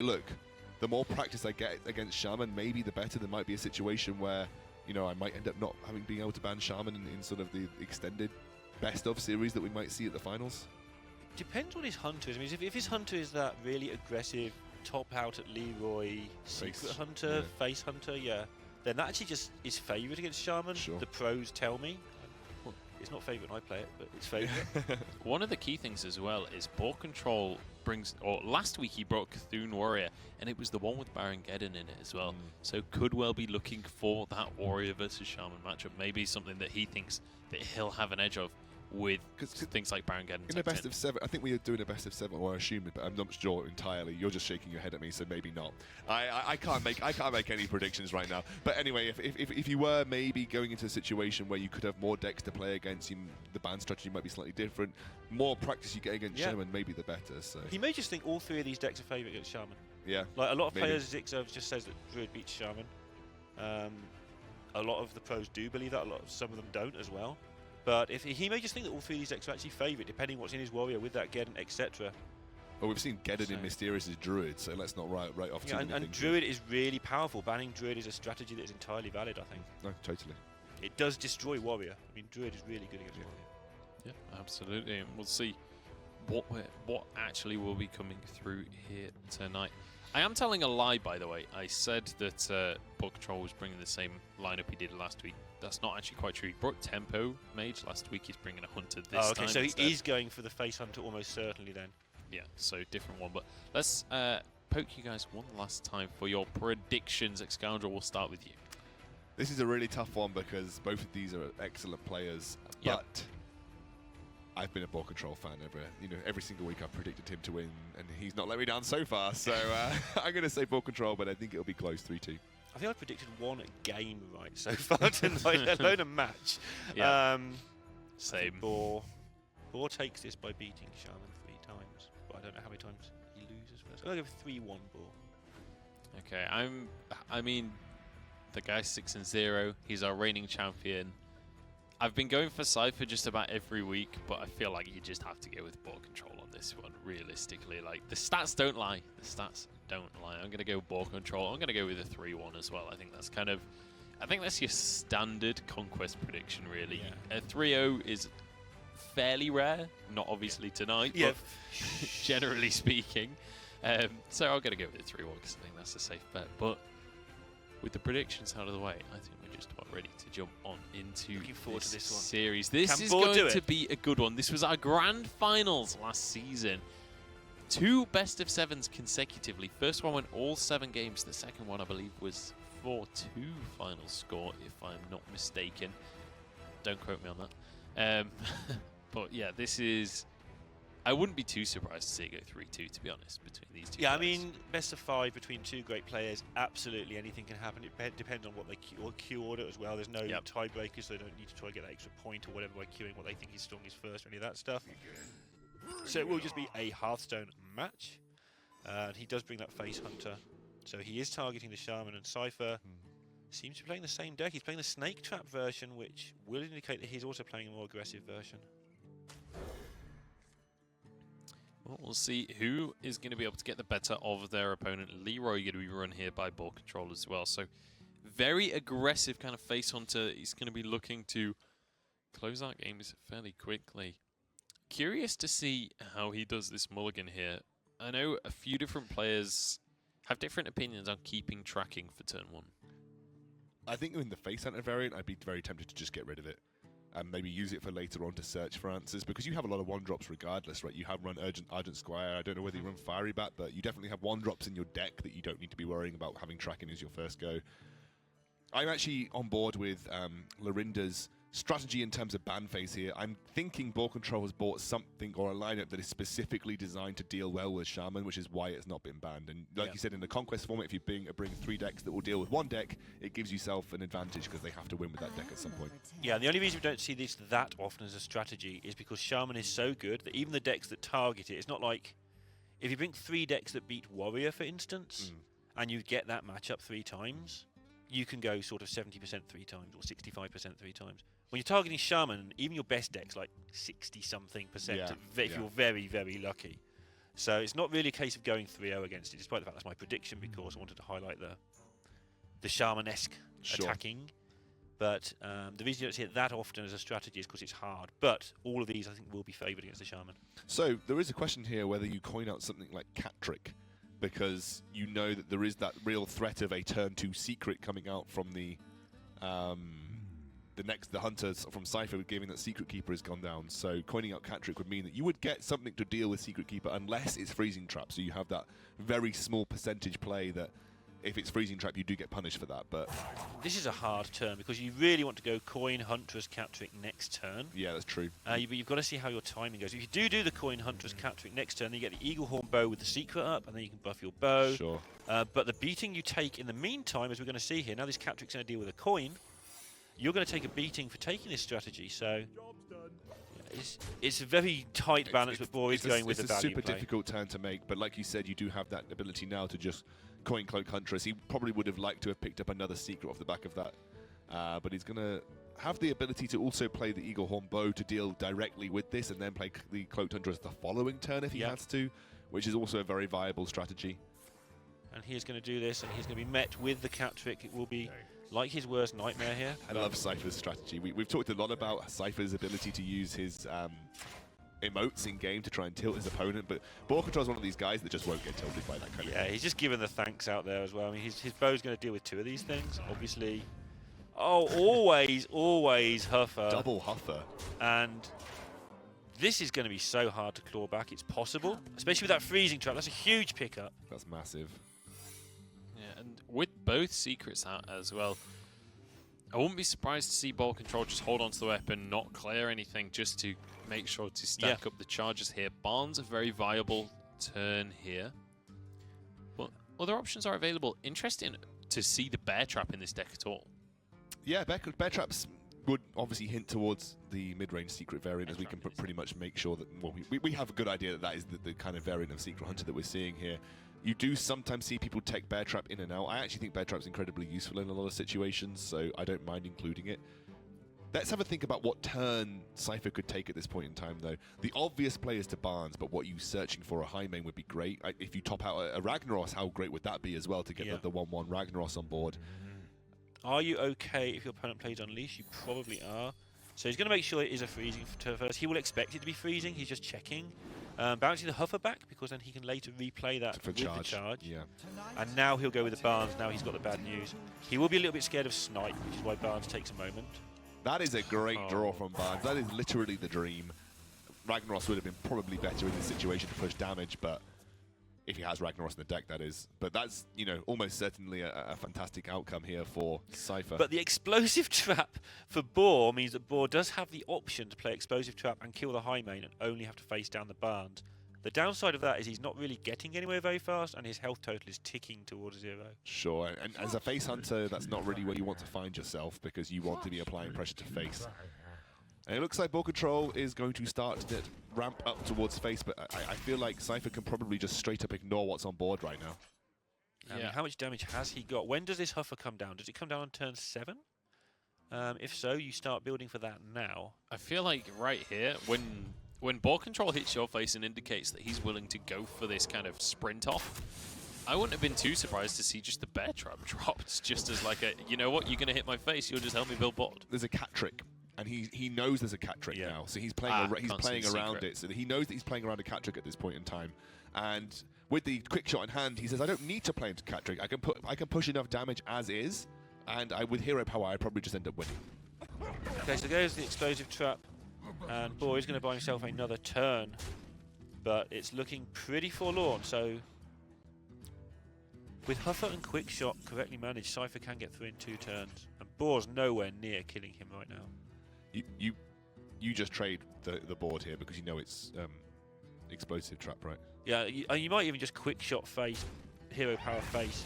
look, the more practice I get against Shaman, maybe the better. There might be a situation where, you know, I might end up not being able to ban Shaman in sort of the extended best of series that we might see at the finals. Depends what his hunter is. I mean, if his hunter is that really aggressive, top out at Leroy, secret hunter, face hunter, then that actually just is favoured against Shaman. Sure. The pros tell me. Well, it's not favoured when I play it, but it's favoured. One of the key things as well is BoarControl brings, or last week he brought Cthulhu Warrior, and it was the one with Baron Geddon in it as well. So could well be looking for that Warrior versus Shaman matchup. Maybe something that he thinks that he'll have an edge of with things like Baron Geddon. In a best of 7, I think we are doing a best of 7, or I assume it, but I'm not sure entirely. You're just shaking your head at me, so maybe not. I can't make any predictions right now. But anyway, if you were maybe going into a situation where you could have more decks to play against, the ban strategy might be slightly different. More practice you get against Shaman, maybe the better. So he may just think all 3 of these decks are favourite against Shaman. Yeah. Like a lot of players, Zixov just says that Druid beats Shaman. A lot of the pros do believe that. Some of them don't as well. But if he may just think that all 3 of these decks are actually favourite, depending what's in his warrior with that Geddon, etc. Well, we've seen Geddon in Mysterious as Druid, so let's not write off too many and things. Druid is really powerful. Banning Druid is a strategy that is entirely valid, I think. No, totally. It does destroy warrior. I mean, Druid is really good against warrior. Yeah, absolutely. And we'll see what actually will be coming through here tonight. I am telling a lie, by the way. I said that BoarControl was bringing the same lineup he did last week. That's not actually quite true. He brought Tempo Mage last week. He's bringing a Hunter this time. Okay, so instead. he is going for the face Hunter almost certainly then. Yeah, so different one. But let's poke you guys one last time for your predictions. Excoundrel, we'll start with you. This is a really tough one because both of these are excellent players, but I've been a BoarControl fan every single week. I've predicted him to win, and he's not let me down so far. So I'm going to say BoarControl, but I think it'll be close, 3-2. I think I've predicted 1 game right so far tonight, let alone a match. Yeah. Same. Boar takes this by beating Shaman 3 times, but I don't know how many times he loses first. I'm going to go 3-1 Boar. Okay, I mean, the guy's 6-0. He's our reigning champion. I've been going for Cipher just about every week, but I feel like you just have to go with BoarControl on this one, realistically. Like, the stats don't lie. The stats don't lie. I'm going to go BoarControl. I'm going to go with a 3-1 as well. I think that's your standard Conquest prediction, really. A 3-0 is fairly rare. Not obviously tonight, but generally speaking. So I'm going to go with a 3-1 because I think that's a safe bet. But with the predictions out of the way, I think we're just about ready to jump on into this series. This is going to be a good one. This was our grand finals last season. 2 best of 7s consecutively. First one went all 7 games. The second one, I believe, was 4-2 final score, if I'm not mistaken. Don't quote me on that. But yeah, this is... I wouldn't be too surprised to see it go 3-2, to be honest, between these 2 players. I mean, best of 5 between 2 great players, absolutely anything can happen. It depends on what they queue order as well. There's no tiebreakers, so they don't need to try to get that extra point or whatever by queuing what they think is strongest first or any of that stuff. So it will just be a Hearthstone match. He does bring that face hunter, so he is targeting the Shaman, and Cipher seems to be playing the same deck. He's playing the Snake Trap version, which will indicate that he's also playing a more aggressive version. Well, we'll see who is going to be able to get the better of their opponent. Leroy going to be run here by BoarControl as well. So very aggressive kind of face hunter. He's going to be looking to close out games fairly quickly. Curious to see how he does this mulligan here. I know a few different players have different opinions on keeping tracking for turn 1. I think in the face hunter variant, I'd be very tempted to just get rid of it. And maybe use it for later on to search for answers, because you have a lot of 1-drops regardless, right? You have run Argent Squire. I don't know whether you run Fiery Bat, but you definitely have 1-drops in your deck that you don't need to be worrying about having tracking as your first go. I'm actually on board with Lorinda's strategy in terms of ban phase here. I'm thinking BoarControl has bought something or a lineup that is specifically designed to deal well with Shaman, which is why it's not been banned. And like you said, in the Conquest format, if you bring 3 decks that will deal with 1 deck, it gives yourself an advantage because they have to win with that deck at some point. Yeah, and the only reason we don't see this that often as a strategy is because Shaman is so good that even the decks that target it, it's not like if you bring 3 decks that beat Warrior, for instance, and you get that matchup 3 times, you can go sort of 70% 3 times or 65% 3 times. When you're targeting Shaman, even your best deck's like 60-something%, if you're very, very lucky. So it's not really a case of going 3-0 against it, despite the fact that's my prediction, because I wanted to highlight the Shaman-esque attacking. But the reason you don't see it that often as a strategy is because it's hard. But all of these, I think, will be favoured against the Shaman. So there is a question here whether you coin out something like Cat Trick, because you know that there is that real threat of a turn 2 secret coming out from the hunters from Cipher, given that Secret Keeper has gone down. So coining out Cat Trick would mean that you would get something to deal with Secret Keeper unless it's Freezing Trap. So you have that very small percentage play that if it's Freezing Trap, you do get punished for that. But this is a hard turn because you really want to go coin Huntress Cat Trick next turn. Yeah, that's true. But you've got to see how your timing goes. If you do the coin Huntress Cat Trick next turn, then you get the Eagle Horn bow with the secret up, and then you can buff your bow. Sure. But the beating you take in the meantime, as we're going to see here, now this Cat Trick's going to deal with a coin. You're going to take a beating for taking this strategy. So it's a very tight balance, but Boar is going with the value. It's a super play. difficult turn to make, but like you said, you do have that ability now to just coin Cloak Huntress. He probably would have liked to have picked up another secret off the back of that, but he's going to have the ability to also play the Eagle Horn bow to deal directly with this, and then play the Cloak Huntress the following turn if he has to, which is also a very viable strategy. And he is going to do this, and he's going to be met with the Cat Trick. It will be like his worst nightmare here. I love Cypher's strategy. We've talked a lot about Cypher's ability to use his emotes in game to try and tilt his opponent, but BoarControl is one of these guys that just won't get tilted by that kind of thing. He's just giving the thanks out there as well. I mean, his bow's going to deal with 2 of these things, obviously. Oh, always Huffer. Double Huffer. And this is going to be so hard to claw back. It's possible, especially with that freezing trap. That's a huge pickup. That's massive. Yeah, and with both secrets out as well, I wouldn't be surprised to see BoarControl just hold on to the weapon, not clear anything, just to make sure to stack up the charges here. Barnes a very viable turn here. But other options are available. Interesting to see the Bear Trap in this deck at all. Yeah, Bear Traps would obviously hint towards the mid-range secret variant, as we can pretty much make sure that, well, we have a good idea that is the kind of variant of Secret Hunter that we're seeing here. You do sometimes see people take Bear Trap in and out. I actually think Bear Trap's incredibly useful in a lot of situations, so I don't mind including it. Let's have a think about what turn Cipher could take at this point in time, though. The obvious play is to Barnes, but what you searching for a high main would be great. If you top out a Ragnaros, how great would that be as well to get the 1-1 Ragnaros on board? Are you okay if your opponent plays Unleash? You probably are. So he's going to make sure it is a freezing turn first. He will expect it to be freezing. He's just checking. Bouncing the Huffer back, because then he can later replay that with the charge. Yeah. And now he'll go with the Barnes. Now he's got the bad news. He will be a little bit scared of Snipe, which is why Barnes takes a moment. That is a great draw from Barnes. That is literally the dream. Ragnaros would have been probably better in this situation to push damage, but if he has Ragnaros in the deck, that is. But that's, you know, almost certainly a fantastic outcome here for Cipher. But the explosive trap for Boar means that Boar does have the option to play explosive trap and kill the high main and only have to face down the Barnes. The downside of that is he's not really getting anywhere very fast, and his health total is ticking towards 0. Sure, and as a face hunter, that's not really where you want to find yourself, because you want to be applying pressure to face. And it looks like BoarControl is going to start to ramp up towards face, but I feel like Cipher can probably just straight up ignore what's on board right now. I mean, how much damage has he got? When does this Huffer come down? Does it come down on turn 7? If so, you start building for that now. I feel like right here, when BoarControl hits your face and indicates that he's willing to go for this kind of sprint off, I wouldn't have been too surprised to see just the Bear Trap dropped, just as like a, you know what, you're going to hit my face, you'll just help me build board. There's a Cat Trick. And he knows there's a Cat Trick now, so he's playing around it. So he knows that he's playing around a Cat Trick at this point in time. And with the quick shot in hand, he says, I don't need to play into Cat Trick. I can push enough damage as is, and with hero power, I probably just end up winning. Okay, so there's the explosive trap, and Boar is going to buy himself another turn, but it's looking pretty forlorn. So with Huffer and quick shot correctly managed, Cipher can get through in 2 turns, and Boar's nowhere near killing him right now. You just trade the board here because you know it's explosive trap, right? Yeah, you might even just quick shot face, hero power face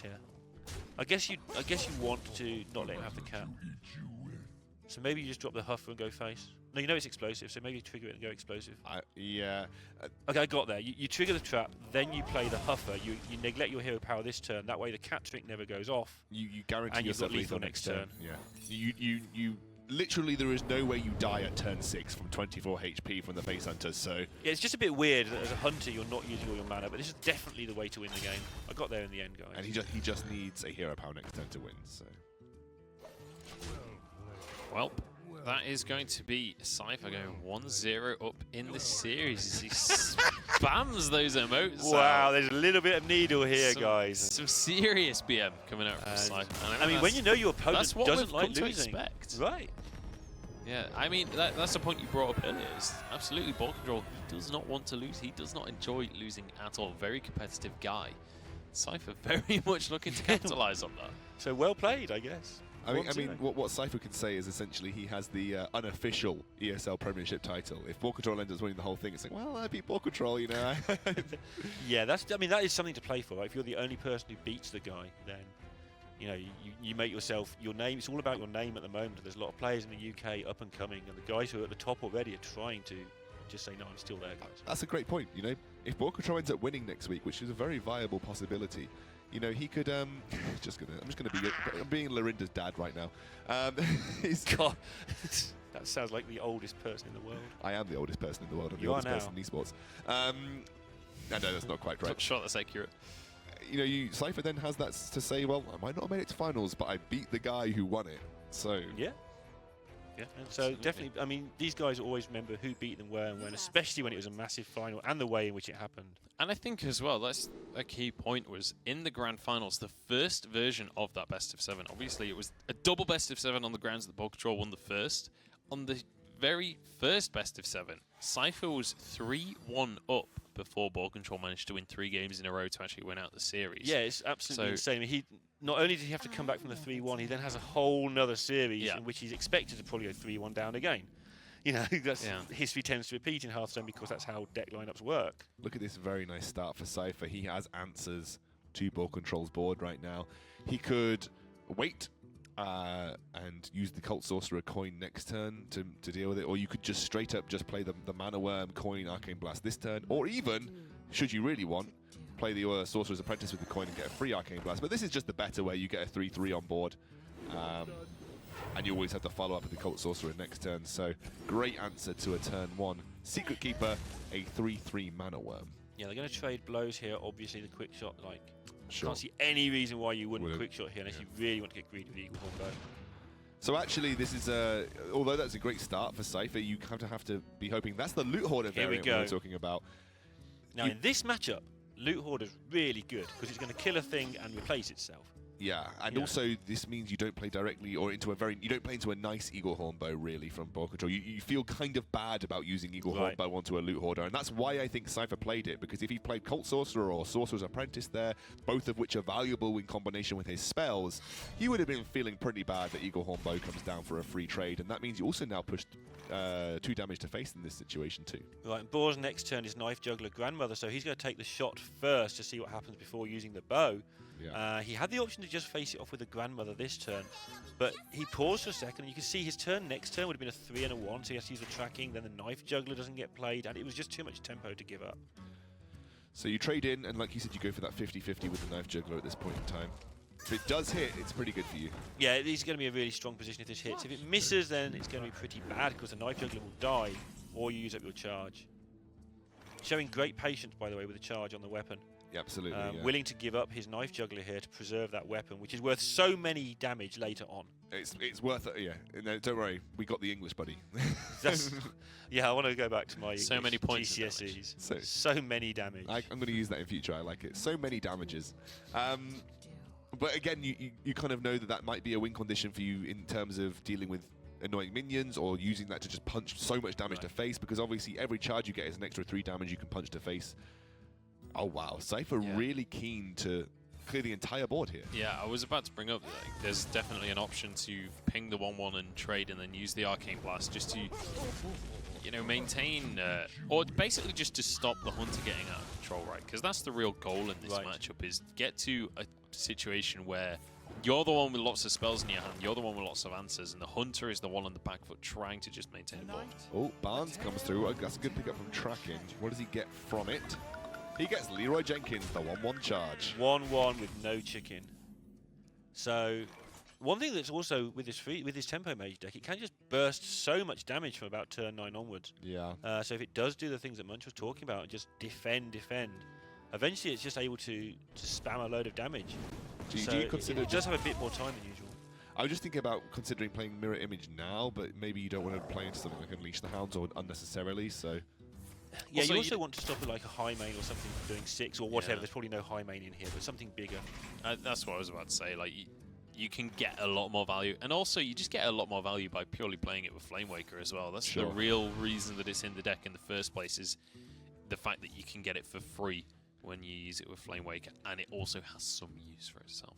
here. I guess you want to not let him have the cat. So maybe you just drop the Huffer and go face. No, you know it's explosive, so maybe you trigger it and go explosive. Yeah. Okay, I got there. You trigger the trap, then you play the Huffer. You neglect your hero power this turn. That way the Cat Trick never goes off. You guarantee and yourself lethal next turn. Yeah. You literally there is no way you die at turn 6 from 24 HP from the Face Hunters, so... Yeah, it's just a bit weird that as a hunter you're not using all your mana, but this is definitely the way to win the game. I got there in the end, guys. And he just needs a hero power next turn to win, so... Well, that is going to be Cipher going 1-0 up in the series as he spams those emotes. Wow, there's a little bit of needle here, guys. Some serious BM coming out from Cipher. I mean, when you know your opponent doesn't like to losing. Expect. Right. Yeah, I mean, that's the point you brought up earlier. It's absolutely, BoarControl does not want to lose. He does not enjoy losing at all. Very competitive guy. Cipher very much looking to capitalize on that. So well played, I guess. I mean, what Cipher can say is essentially he has the unofficial ESL Premiership title. If BoarControl ends up winning the whole thing, it's like, well, I beat BoarControl, you know. Yeah, that is something to play for. Right? If you're the only person who beats the guy, then you know you make yourself your name. It's all about your name at the moment. There's a lot of players in the UK up and coming, and the guys who are at the top already are trying to just say, no, I'm still there, guys. That's a great point. You know, if BoarControl ends up winning next week, which is a very viable possibility. You know, he could. I'm just gonna be. I'm being Lorinda's dad right now. God, that sounds like the oldest person in the world. I am the oldest person in the world. I'm the You oldest are now. person in esports. No, that's not quite right. I'm sure that's accurate. You know, Cipher then has that to say. Well, I might not have made it to finals, but I beat the guy who won it. So yeah. Yeah, so definitely, I mean, these guys always remember who beat them where and when, especially when it was a massive final and the way in which it happened. And I think as well, that's a key point, was in the grand finals, the first version of that best of 7. Obviously, it was a double best of 7 on the grounds that BoarControl won the first. On the very first best of 7, Cipher was 3-1 up before BoarControl managed to win 3 games in a row to actually win out the series. Yeah, it's absolutely insane. I mean, not only did he have to come back from the 3-1, he then has a whole nother series in which he's expected to probably go 3-1 down again. You know, history tends to repeat in Hearthstone because that's how deck lineups work. Look at this very nice start for Cipher. He has answers to BoarControl's board right now. He could wait and use the Cult Sorcerer coin next turn to deal with it, or you could just straight up just play the Mana Worm coin Arcane Blast this turn, or even, should you really want, play the Sorcerer's Apprentice with the coin and get a free Arcane Blast. But this is just the better way. You get a 3-3 on board. And you always have to follow up with the Cult Sorcerer next turn. So, great answer to a turn 1. Secret Keeper, a 3-3 Mana Worm. Yeah, they're going to trade blows here. Obviously, the quick shot, like, sure. Can't see any reason why you wouldn't quick shot here unless you really want to get greedy with Eagle Horn Bow. So actually, this is although that's a great start for Cipher, you have to be hoping that's the Loot Hoarder variant we're talking about. Now, in this matchup, Loot Hoarder's really good because it's going to kill a thing and replace itself. Yeah, and also this means you don't play directly or into you don't play into a nice Eagle Horn Bow really from BoarControl. You feel kind of bad about using Eagle Horn Bow onto a Loot Hoarder, and that's why I think Cipher played it, because if he played Cult Sorcerer or Sorcerer's Apprentice there, both of which are valuable in combination with his spells, he would have been feeling pretty bad that Eagle Horn Bow comes down for a free trade, and that means you also now pushed 2 damage to face in this situation too. Right, and Boar's next turn is Knife Juggler Grandmother, so he's going to take the shot first to see what happens before using the bow. Yeah. He had the option to just face it off with a Grandmother this turn, but he paused for a second, and you can see his turn next turn would have been a 3 and a 1, so he has to use the tracking, then the Knife Juggler doesn't get played, and it was just too much tempo to give up. So you trade in, and like you said, you go for that 50-50 with the Knife Juggler at this point in time. If it does hit, it's pretty good for you. Yeah, it is going to be a really strong position if this hits. If it misses, then it's going to be pretty bad, because the Knife Juggler will die, or you use up your charge. Showing great patience, by the way, with the charge on the weapon. Yeah, absolutely. Willing to give up his Knife Juggler here to preserve that weapon, which is worth so many damage later on. It's worth it, yeah. No, don't worry, we got the English, buddy. Yeah, I want to go back to my so many points GCSEs. So many damage. I'm going to use that in future. I like it. So many damages. But again, you kind of know that might be a win condition for you in terms of dealing with annoying minions or using that to just punch so much damage to face, because obviously every charge you get is an extra 3 damage you can punch to face. Oh wow, Cipher really keen to clear the entire board here. Yeah, I was about to bring up, like, there's definitely an option to ping the 1-1 and trade and then use the Arcane Blast just to, you know, maintain, or basically just to stop the Hunter getting out of control, right? Because that's the real goal in this matchup, is get to a situation where you're the one with lots of spells in your hand, you're the one with lots of answers, and the Hunter is the one on the back foot trying to just maintain the board. Oh, Barnes comes through. That's a good pickup from tracking. What does he get from it? He gets Leroy Jenkins, the 1-1 charge. 1-1 with no chicken. So, One thing that's also with this tempo mage deck, it can just burst so much damage from about turn 9 onwards. Yeah. So if it does do the things that Munch was talking about, and just defend, eventually it's just able to spam a load of damage. Do So you consider it does have a bit more time than usual. I was just thinking about considering playing Mirror Image now, but maybe you don't want to play into something like Unleash the Hounds or unnecessarily, so... Yeah, Also, you also want to stop it like a high main or something from doing 6 or whatever. Yeah. There's probably no high main in here, but something bigger. That's what I was about to say. Like, you can get a lot more value, and also you just get a lot more value by purely playing it with Flamewaker as well. That's the real reason that it's in the deck in the first place, is the fact that you can get it for free when you use it with Flamewaker, and it also has some use for itself.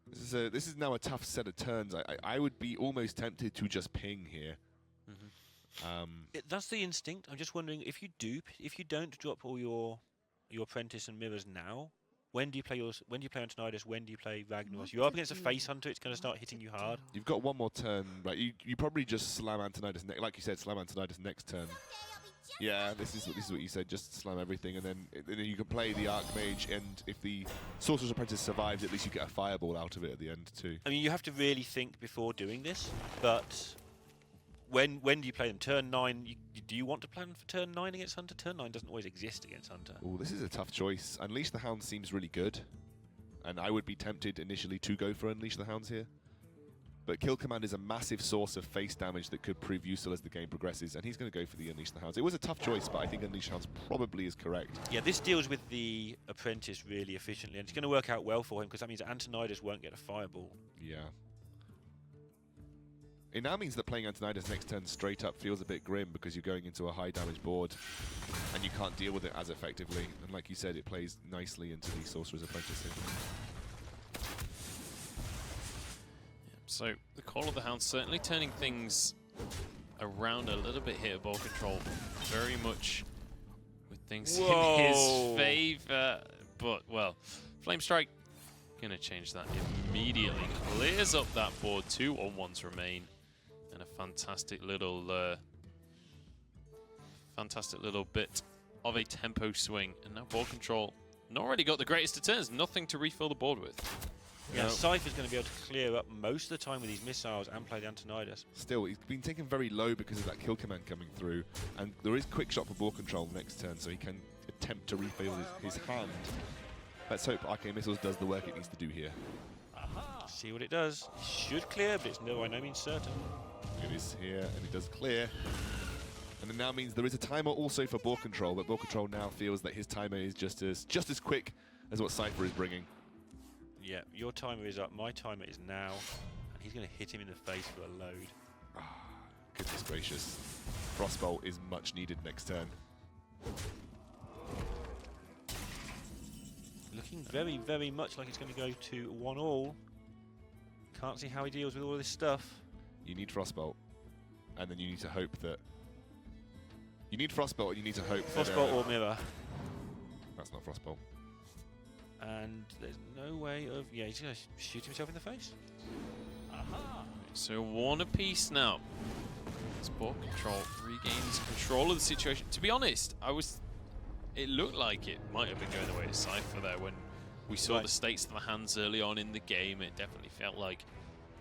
This is now a tough set of turns. I would be almost tempted to just ping here. That's the instinct. I'm just wondering if you don't drop all your apprentice and mirrors now. When do you play yours? When do you play Antonidas? When do you play Ragnaros? You're up against a face hunter. It's going to start hitting you hard. You've got one more turn, right? You probably just slam Antonidas, like you said, slam Antonidas next turn. Yeah, this is what you said. Just slam everything, and then you can play the Archmage, and if the Sorcerer's Apprentice survives, at least you get a fireball out of it at the end too. I mean, you have to really think before doing this, but when do you play them? Turn 9. Do you want to plan for turn 9 against Hunter? Turn 9 doesn't always exist against Hunter. Oh, this is a tough choice. Unleash the Hounds seems really good, and I would be tempted initially to go for Unleash the Hounds here. But Kill Command is a massive source of face damage that could prove useful as the game progresses, and he's going to go for the Unleash the Hounds. It was a tough choice, but I think Unleash the Hounds probably is correct. Yeah, this deals with the Apprentice really efficiently, and it's going to work out well for him, because that means Antonidas won't get a fireball. Yeah. It now means that playing Antonidas next turn straight up feels a bit grim, because you're going into a high damage board, and you can't deal with it as effectively. And like you said, it plays nicely into the Sorcerer's Apprentice here. So the Call of the Hound certainly turning things around a little bit here. BoarControl very much with things in his favour, but well, Flame Strike gonna change that immediately. Clears up that board. 2 on-1s remain, and a fantastic little bit of a tempo swing. And now BoarControl not really got the greatest of turns. Nothing to refill the board with. Yeah, Cipher's going to be able to clear up most of the time with these missiles and play the Antonidas. Still, he's been taken very low because of that kill command coming through, and there is quick shot for BoarControl next turn, so he can attempt to refill his hand. Let's hope Arcane Missiles does the work it needs to do here. See what it does. It should clear, but it's by no means certain. It is here, and it does clear. And it now means there is a timer also for BoarControl, but BoarControl now feels that his timer is just as quick as what Cipher is bringing. Yeah, your timer is up, my timer is now, and he's going to hit him in the face for a load. Goodness gracious. Frostbolt is much needed next turn. Looking very, very much like it's going to go to 1-all. Can't see how he deals with all of this stuff. You need Frostbolt, and then you need to hope that... You need Frostbolt, and you need to hope that... Frostbolt or Mirror. That's not Frostbolt. And there's no way of... Yeah, he's going to shoot himself in the face. So 1 apiece now. As BoarControl regains control of the situation. To be honest, it looked like it might have been going the way of Cipher there when we saw the states of the hands early on in the game. It definitely felt like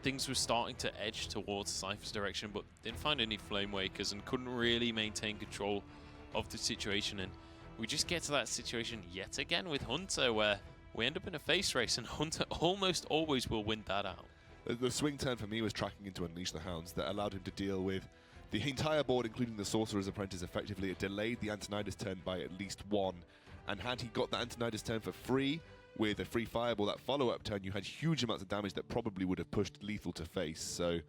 things were starting to edge towards Cipher's direction, but didn't find any Flame Wakers and couldn't really maintain control of the situation. And we just get to that situation yet again with Hunter, where we end up in a face race, and Hunter almost always will win that out. The swing turn for me was tracking into Unleash the Hounds that allowed him to deal with the entire board, including the Sorcerer's Apprentice, effectively. It delayed the Antonidas turn by at least 1, and had he got the Antonidas turn for free, with a free fireball, that follow-up turn, you had huge amounts of damage that probably would have pushed lethal to face. So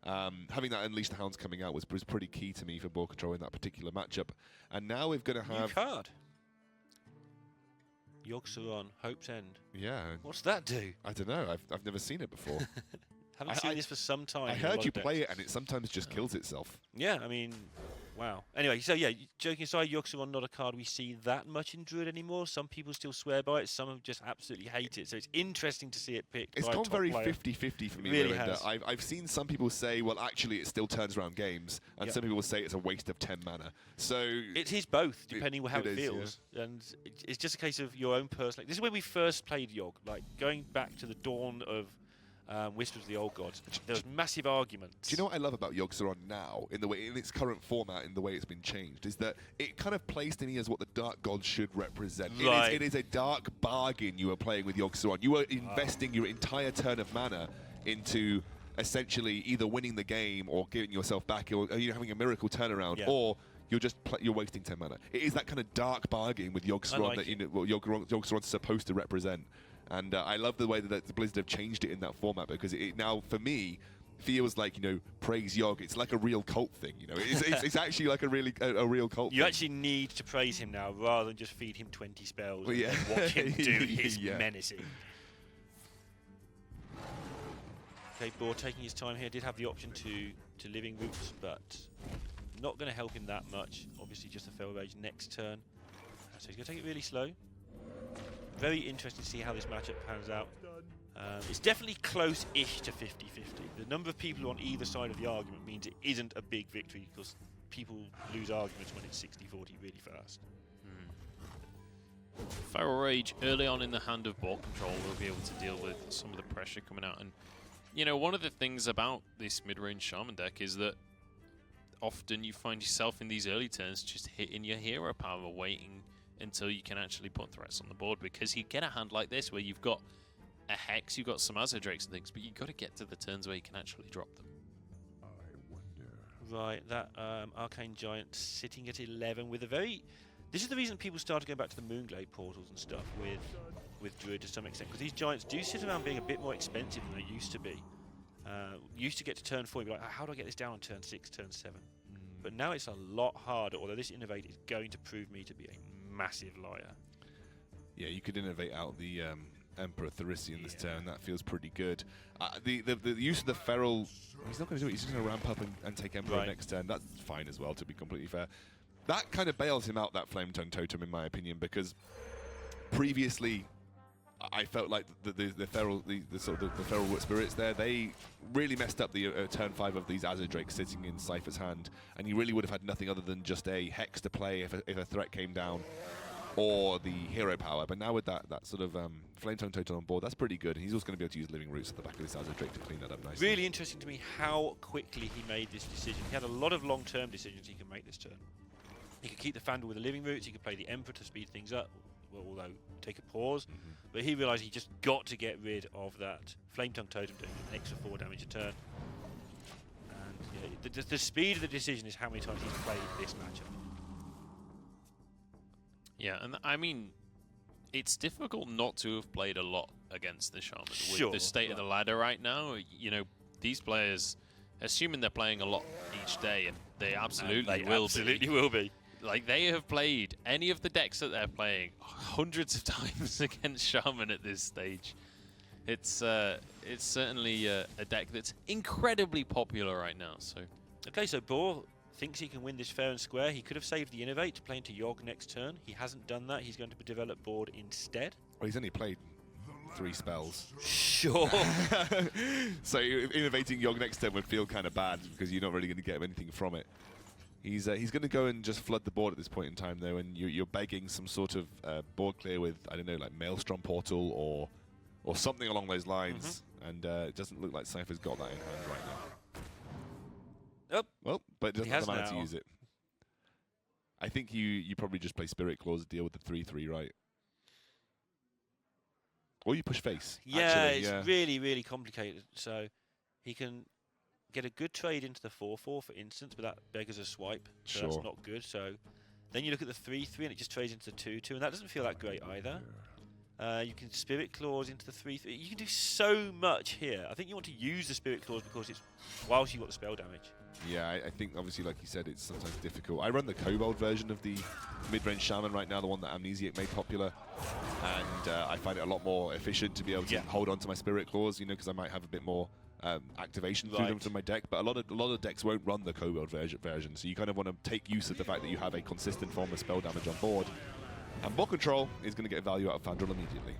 having that Unleash the Hounds coming out was pretty key to me for BoarControl in that particular matchup. And now we're going to have... New card. Yogg-Saron, Hope's End. Yeah. What's that do? I don't know. I've never seen it before. Haven't seen this for some time. I heard you play it, and it sometimes just kills itself. Yeah, I mean, wow. Anyway, so yeah, joking aside, Yogg-Saron not a card we see that much in Druid anymore. Some people still swear by it. Some have just absolutely hate it. So it's interesting to see it picked. It's by gone a top very player. 50-50 for me. Really Lorinda. has. I've seen some people say, well, actually, it still turns around games, and some people say it's a waste of 10 mana. So it is both, depending on how it feels. Yeah. And it's just a case of your own personal. This is when we first played Yogg, like going back to the dawn of Whispers of the Old Gods. There was massive arguments. Do you know what I love about Yogg-Saron now, in its current format, in the way it's been changed, is that it kind of plays to me as what the Dark Gods should represent. Right. It is a dark bargain you are playing with Yogg-Saron. You are investing your entire turn of mana into essentially either winning the game or giving yourself back, or you're having a miracle turnaround, or you're wasting 10 mana. It is that kind of dark bargain with Yogg-Saron that Yogg-Saron's supposed to represent. And I love the way that Blizzard have changed it in that format, because it now, for me, feels like, praise Yogg. It's like a real cult thing, It's actually like a real cult You thing. actually need to praise him now, rather than just feed him 20 spells and watch him do his menacing. Okay, Boar taking his time here, did have the option to Living Roots, but not going to help him that much. Obviously just a Feral Rage next turn. So he's going to take it really slow. Very interesting to see how this matchup pans out. It's definitely close-ish to 50-50. The number of people on either side of the argument means it isn't a big victory, because people lose arguments when it's 60-40 really fast. Feral Rage early on in the hand of BoarControl will be able to deal with some of the pressure coming out. And one of the things about this mid-range Shaman deck is that often you find yourself in these early turns just hitting your hero power, waiting until you can actually put threats on the board, because you get a hand like this where you've got a Hex, you've got some Azure Drakes and things, but you've got to get to the turns where you can actually drop them. Right, that Arcane Giant sitting at 11 with a very... This is the reason people started going back to the Moonglade portals and stuff with Druid to some extent, because these Giants do sit around being a bit more expensive than they used to be. Used to get to turn 4, you'd be like, how do I get this down on turn 6, turn 7? But now it's a lot harder, although this Innovate is going to prove me to be a massive liar. Yeah, you could innovate out the Emperor Theresian this turn. That feels pretty good. The use of the Feral, he's not going to do it. He's just going to ramp up and take Emperor next turn. That's fine as well, to be completely fair. That kind of bails him out, that Flame Tongue Totem, in my opinion, because previously I felt like the Feral Spirits there, they really messed up the turn 5 of these Azure Drakes sitting in Cipher's hand, and he really would have had nothing other than just a Hex to play if a threat came down, or the hero power. But now with that sort of Flame Tongue Totem on board, that's pretty good. And he's also going to be able to use Living Roots at the back of this Azure Drake to clean that up nicely. Really interesting to me how quickly he made this decision. He had a lot of long-term decisions he could make this turn. He could keep the Fandle with the Living Roots, he could play the Emperor to speed things up, although take a pause. But he realised he just got to get rid of that Flame Tongue Totem doing an extra 4 damage a turn. And the speed of the decision is how many times he's played this matchup. Yeah, and I mean, it's difficult not to have played a lot against the Shaman. With the state of the ladder right now, these players, assuming they're playing a lot each day, and they absolutely will be. Like, they have played any of the decks that they're playing hundreds of times against Shaman at this stage. It's certainly a deck that's incredibly popular right now. So, okay, so Boar thinks he can win this fair and square. He could have saved the Innovate to play into Yogg next turn. He hasn't done that. He's going to develop board instead. Well, he's only played 3 spells. Sure. So innovating Yogg next turn would feel kind of bad, because you're not really going to get anything from it. He's going to go and just flood the board at this point in time, though, and you're begging some sort of board clear with, I don't know, like Maelstrom Portal or something along those lines. And it doesn't look like Cipher's got that in hand right now. Well, but it doesn't have the mana to use it. I think you probably just play Spirit Claws to deal with the 3/3, right? Or you push face. Yeah, actually, it's really, really complicated. So he can get a good trade into the 4/4, for instance, but that beggars a swipe. So that's not good. So then you look at the 3/3 and it just trades into the 2/2, and that doesn't feel that great either. You can Spirit Claws into the 3/3. You can do so much here. I think you want to use the Spirit Claws because it's whilst you've got the spell damage. Yeah, I think obviously, like you said, it's sometimes difficult. I run the Kobold version of the mid-range Shaman right now, the one that Amnesiac made popular, and I find it a lot more efficient to be able to hold on to my Spirit Claws, because I might have a bit more activation through them from my deck. But a lot of decks won't run the Kobold version, so you kind of want to take use of the fact that you have a consistent form of spell damage on board. And BoarControl is going to get value out of Fandral immediately.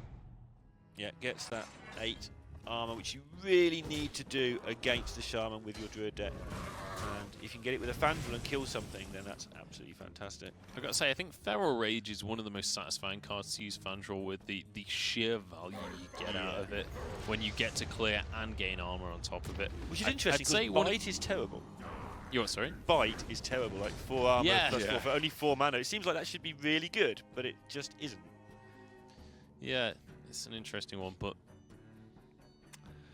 Yeah, gets that 8 armor, which you really need to do against the Shaman with your Druid deck. And if you can get it with a Fandral and kill something, then that's absolutely fantastic. I've got to say, I think Feral Rage is one of the most satisfying cards to use Fandral with the sheer value you get out of it when you get to clear and gain armor on top of it. Which is interesting, because Bite is terrible. You what, sorry? Bite is terrible, like 4 armor plus 4 for only 4 mana. It seems like that should be really good, but it just isn't. Yeah, it's an interesting one, but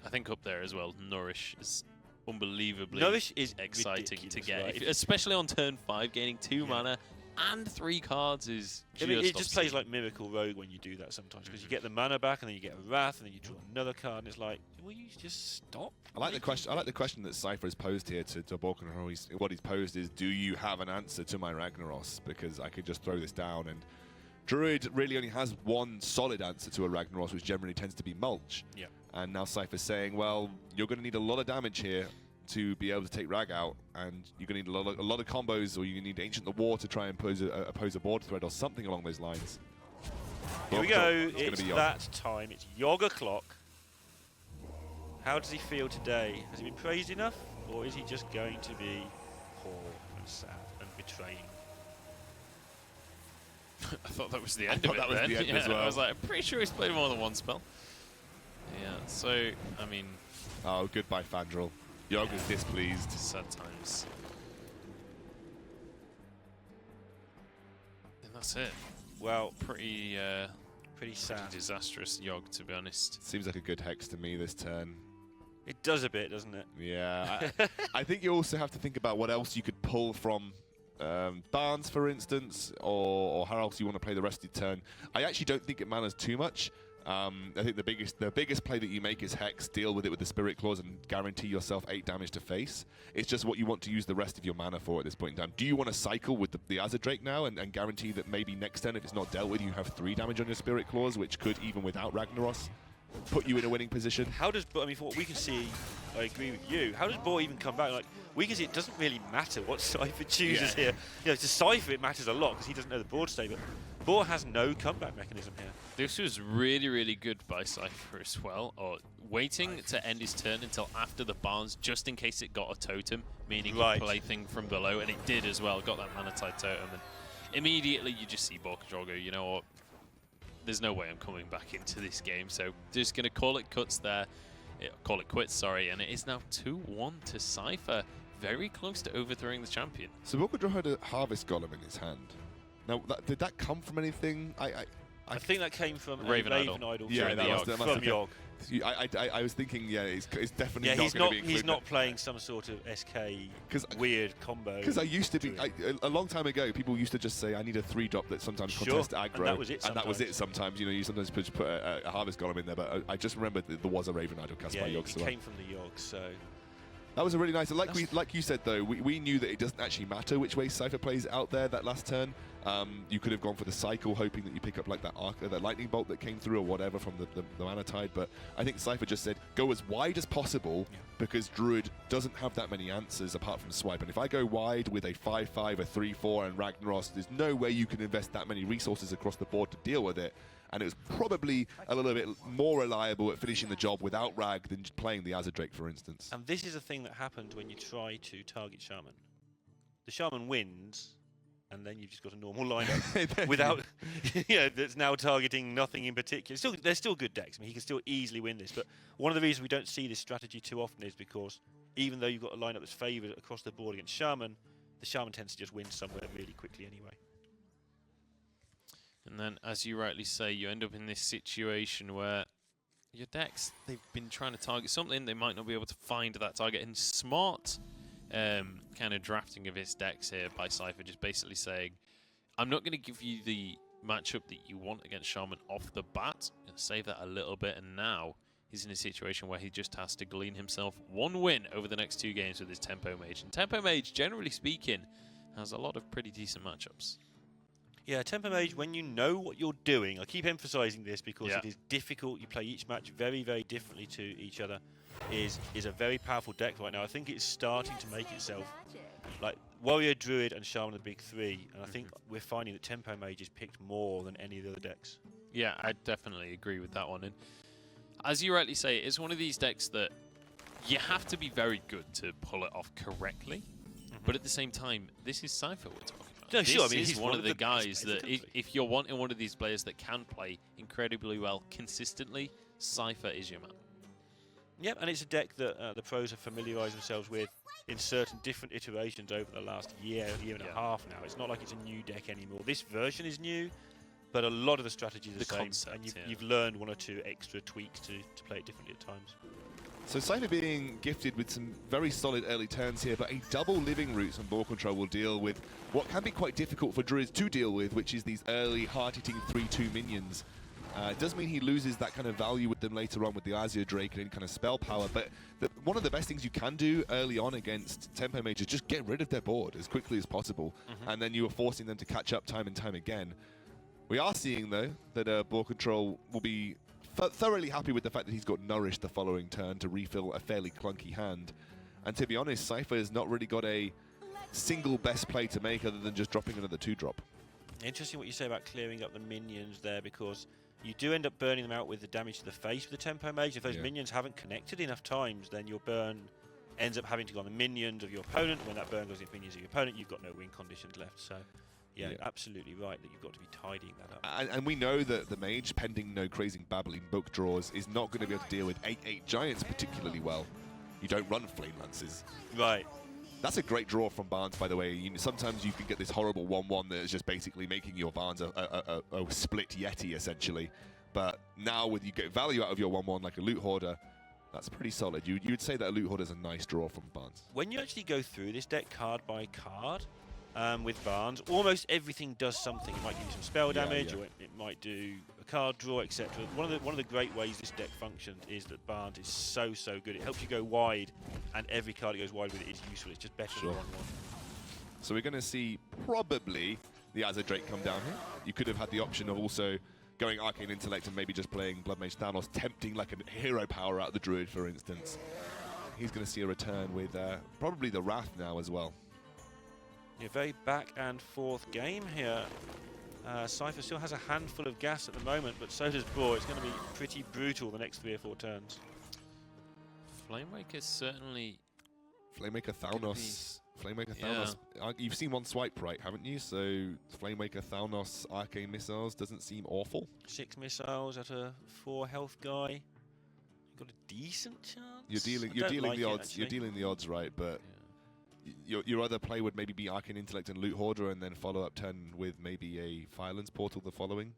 I think up there as well, Nourish is unbelievably exciting to get, right? Especially on turn 5, gaining 2 mana and 3 cards is just it just plays like Miracle Rogue when you do that sometimes, because you get the mana back and then you get a Wrath and then you draw another card and it's like, will you just stop? I like the question. I like the question that Cipher has posed here to BoarControl. What he's posed is, do you have an answer to my Ragnaros? Because I could just throw this down, and Druid really only has one solid answer to a Ragnaros, which generally tends to be Mulch. Yeah. And now Cipher's saying, well, you're going to need a lot of damage here to be able to take Rag out, and you're going to need a lot of combos, or you need Ancient the War to try and oppose a board thread or something along those lines. Here we go. It's that time. It's Yogg o'clock. How does he feel today? Has he been praised enough, or is he just going to be poor and sad and betraying? I thought that was the end of it. That was the end as well. I was like, I'm pretty sure he's played more than one spell. Yeah, so, I mean... Oh, goodbye, Fandral. Yogg is displeased. Sad times. And that's it. Well, pretty sad. Disastrous Yogg, to be honest. Seems like a good hex to me this turn. It does a bit, doesn't it? Yeah. I think you also have to think about what else you could pull from Barnes, for instance, or how else you want to play the rest of your turn. I actually don't think it matters too much. I think the biggest play that you make is Hex, deal with it with the Spirit Claws and guarantee yourself 8 damage to face. It's just what you want to use the rest of your mana for at this point in time. Do you want to cycle with the Azadrake now and guarantee that maybe next turn, if it's not dealt with, you have 3 damage on your Spirit Claws, which could, even without Ragnaros, put you in a winning position? How does, I mean, from what we can see, I agree with you, how does Boar even come back? Like, we can see it doesn't really matter what Cipher chooses here. You know, to Cipher it matters a lot because he doesn't know the board state, but Boar has no comeback mechanism here. This was really, really good by Cipher as well, or waiting to end his turn until after the Barnes, just in case it got a totem, meaning a plaything from below, and it did as well, got that Mana Tide totem, and immediately you just see BoarControl go, you know what, there's no way I'm coming back into this game, so just going to call it quits there, call it quits, sorry, and it is now 2-1 to Cipher, very close to overthrowing the champion. So BoarControl had a Harvest Golem in his hand. Now, did that come from anything? I think that came from Raven Idol. Yeah, from Yogg. I was thinking, yeah, it's definitely not going to be included. He's not playing some sort of SK weird combo. Because I used to be, a long time ago, people used to just say, I need a 3-drop that sometimes contests aggro. And that was it sometimes. And that was it sometimes. You know, you sometimes put a Harvest Golem in there, but I just remember that there was a Raven Idol cast by Yogg. Yeah, it came from the Yogg, so... That was a really nice... Like you said, though, we knew that it doesn't actually matter which way Cipher plays out there that last turn. You could have gone for the cycle, hoping that you pick up like that lightning bolt that came through or whatever from the Mana Tide. But I think Cipher just said, go as wide as possible because Druid doesn't have that many answers apart from Swipe. And if I go wide with a 5-5, a 3-4, and Ragnaros, there's no way you can invest that many resources across the board to deal with it. And it was probably a little bit more reliable at finishing the job without Rag than just playing the Azadrake, for instance. And this is a thing that happens when you try to target Shaman. The Shaman wins, and then you've just got a normal lineup without, that's now targeting nothing in particular. They're still good decks. I mean, he can still easily win this. But one of the reasons we don't see this strategy too often is because even though you've got a lineup that's favoured across the board against Shaman, the Shaman tends to just win somewhere really quickly anyway. And then, as you rightly say, you end up in this situation where your decks, they've been trying to target something, they might not be able to find that target. And smart kind of drafting of his decks here by Cipher, just basically saying, I'm not going to give you the matchup that you want against Shaman off the bat. I'm going to save that a little bit, and now he's in a situation where he just has to glean himself one win over the next 2 games with his Tempo Mage. And Tempo Mage, generally speaking, has a lot of pretty decent matchups. Yeah, Tempo Mage, when you know what you're doing, I keep emphasising this because it is difficult. You play each match very, very differently to each other. Is a very powerful deck right now. I think it's starting to make itself like Warrior, Druid, and Shaman the big 3. And I think we're finding that Tempo Mage is picked more than any of the other decks. Yeah, I definitely agree with that one. And as you rightly say, it's one of these decks that you have to be very good to pull it off correctly. But at the same time, this is Cipher we're talking about. No, sure. I This mean, is he's one of the best guys players in the that country. if you're wanting one of these players that can play incredibly well consistently, Cipher is your man. Yep, and it's a deck that the pros have familiarised themselves with in certain different iterations over the last year and a half now. It's not like it's a new deck anymore. This version is new, but a lot of the strategies are the same, concept, and yeah. you've learned one or two extra tweaks to play it differently at times. So Cipher being gifted with some very solid early turns here, but a double living roots on BoarControl will deal with what can be quite difficult for Druids to deal with, which is these early hard-hitting 3/2 minions. It does mean he loses that kind of value with them later on with the Azure Drake and any kind of spell power, but one of the best things you can do early on against Tempo Mage is just get rid of their board as quickly as possible, and then you are forcing them to catch up time and time again. We are seeing, though, that BoarControl will be thoroughly happy with the fact that he's got Nourished the following turn to refill a fairly clunky hand. And to be honest, Cipher has not really got a single best play to make other than just dropping another 2-drop. Interesting what you say about clearing up the minions there, because you do end up burning them out with the damage to the face with the Tempo Mage. If those minions haven't connected enough times, then your burn ends up having to go on the minions of your opponent. When that burn goes on the minions of your opponent, you've got no win conditions left. So, yeah, absolutely right that you've got to be tidying that up. And we know that the Mage, pending no crazy babbling book draws, is not going to be able to deal with 8/8 Giants particularly well. You don't run Flame Lances. Right. That's a great draw from Barnes, by the way. Sometimes you can get this horrible 1/1 that is just basically making your Barnes a split Yeti, essentially. But now, with you get value out of your 1/1 like a Loot Hoarder, that's pretty solid. You'd say that a Loot Hoarder is a nice draw from Barnes. When you actually go through this deck card by card with Barnes, almost everything does something. It might give you some spell damage, or it might do a card draw, etc. One of the great ways this deck functions is that Barnes is so good. It helps you go wide, and every card that goes wide with it is useful. It's just better than 1/1. So we're going to see probably the Azure Drake come down here. You could have had the option of also going Arcane Intellect and maybe just playing Blood Mage Thanos, tempting like a hero power out of the Druid, for instance. He's going to see a return with probably the Wrath now as well. Yeah, very back and forth game here. Cipher still has a handful of gas at the moment, but so does Boar. It's going to be pretty brutal the next 3 or 4 turns. Flamemaker certainly... Flamemaker Thanos. Flamemaker Thanos. You've seen one swipe, right, haven't you? So Flamemaker Thanos Arcane Missiles doesn't seem awful. 6 missiles at a 4 health guy. You've got a decent chance. You're dealing the odds. You're dealing the odds, right? But your other play would maybe be Arcane Intellect and Loot Hoarder, and then follow up turn with maybe a Firelands Portal the following.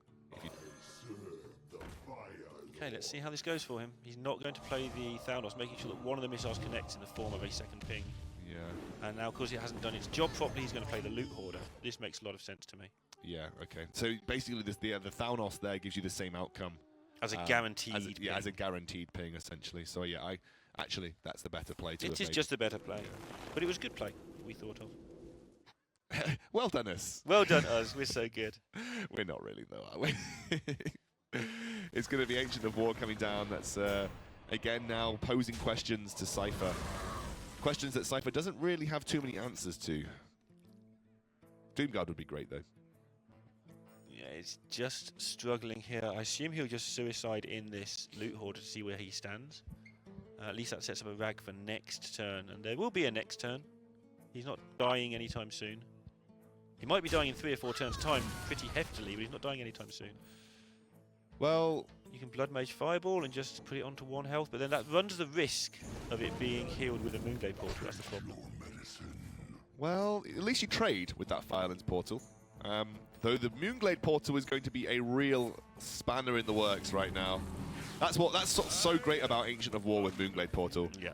Okay, let's see how this goes for him. He's not going to play the Thanos, making sure that one of the missiles connects in the form of a second ping. Yeah. And now, because it hasn't done its job properly, he's going to play the Loot Hoarder. This makes a lot of sense to me. Yeah, okay. So basically, the Thanos there gives you the same outcome. As a guaranteed ping. As a guaranteed ping, essentially. So yeah, actually, that's the better play to have It is made. just the better play. But it was good play, we thought of. Well done, us. Well done, us. We're so good. We're not really, though, are we? It's going to be Ancient of War coming down. That's, again, now posing questions to Cipher. Questions that Cipher doesn't really have too many answers to. Doomguard would be great, though. Yeah, it's just struggling here. I assume he'll just suicide in this Loot Hoarder to see where he stands. At least that sets up a rag for next turn. And there will be a next turn. He's not dying anytime soon. He might be dying in 3 or 4 turns' time pretty heftily, but he's not dying anytime soon. Well, you can Blood Mage Fireball and just put it onto 1 health, but then that runs the risk of it being healed with a Moonglade Portal. That's the problem. Well, at least you trade with that Firelands Portal. Though the Moonglade Portal is going to be a real spanner in the works right now. That's so great about Ancient of War with Moonglade Portal. Yeah.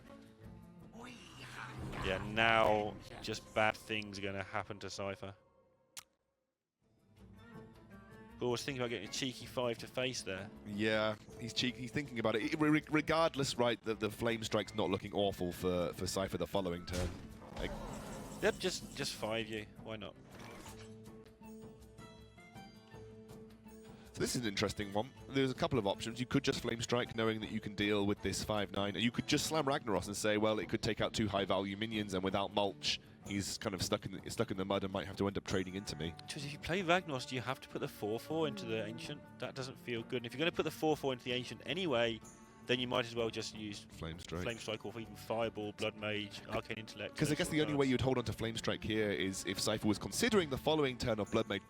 Yeah, now just bad things are going to happen to Cipher. But I was thinking about getting a cheeky 5 to face there. Yeah, he's cheeky. He's thinking about it. Regardless, right, the Flame Strike's not looking awful for Cipher the following turn. Yep, just 5 you. Why not? So this is an interesting one. There's a couple of options. You could just Flame Strike, knowing that you can deal with this 5/9. You could just slam Ragnaros and say, well, it could take out 2 high-value minions, and without mulch, he's kind of stuck in the mud and might have to end up trading into me. Because if you play Ragnaros, do you have to put the 4/4 into the Ancient? That doesn't feel good. And if you're going to put the 4/4 into the Ancient anyway, then you might as well just use Flame Strike. Flame Strike, or even Fireball, Blood Mage, Arcane Intellect. Because I guess the only way you'd hold on to Flame Strike here is if Cipher was considering the following turn of Blood Mage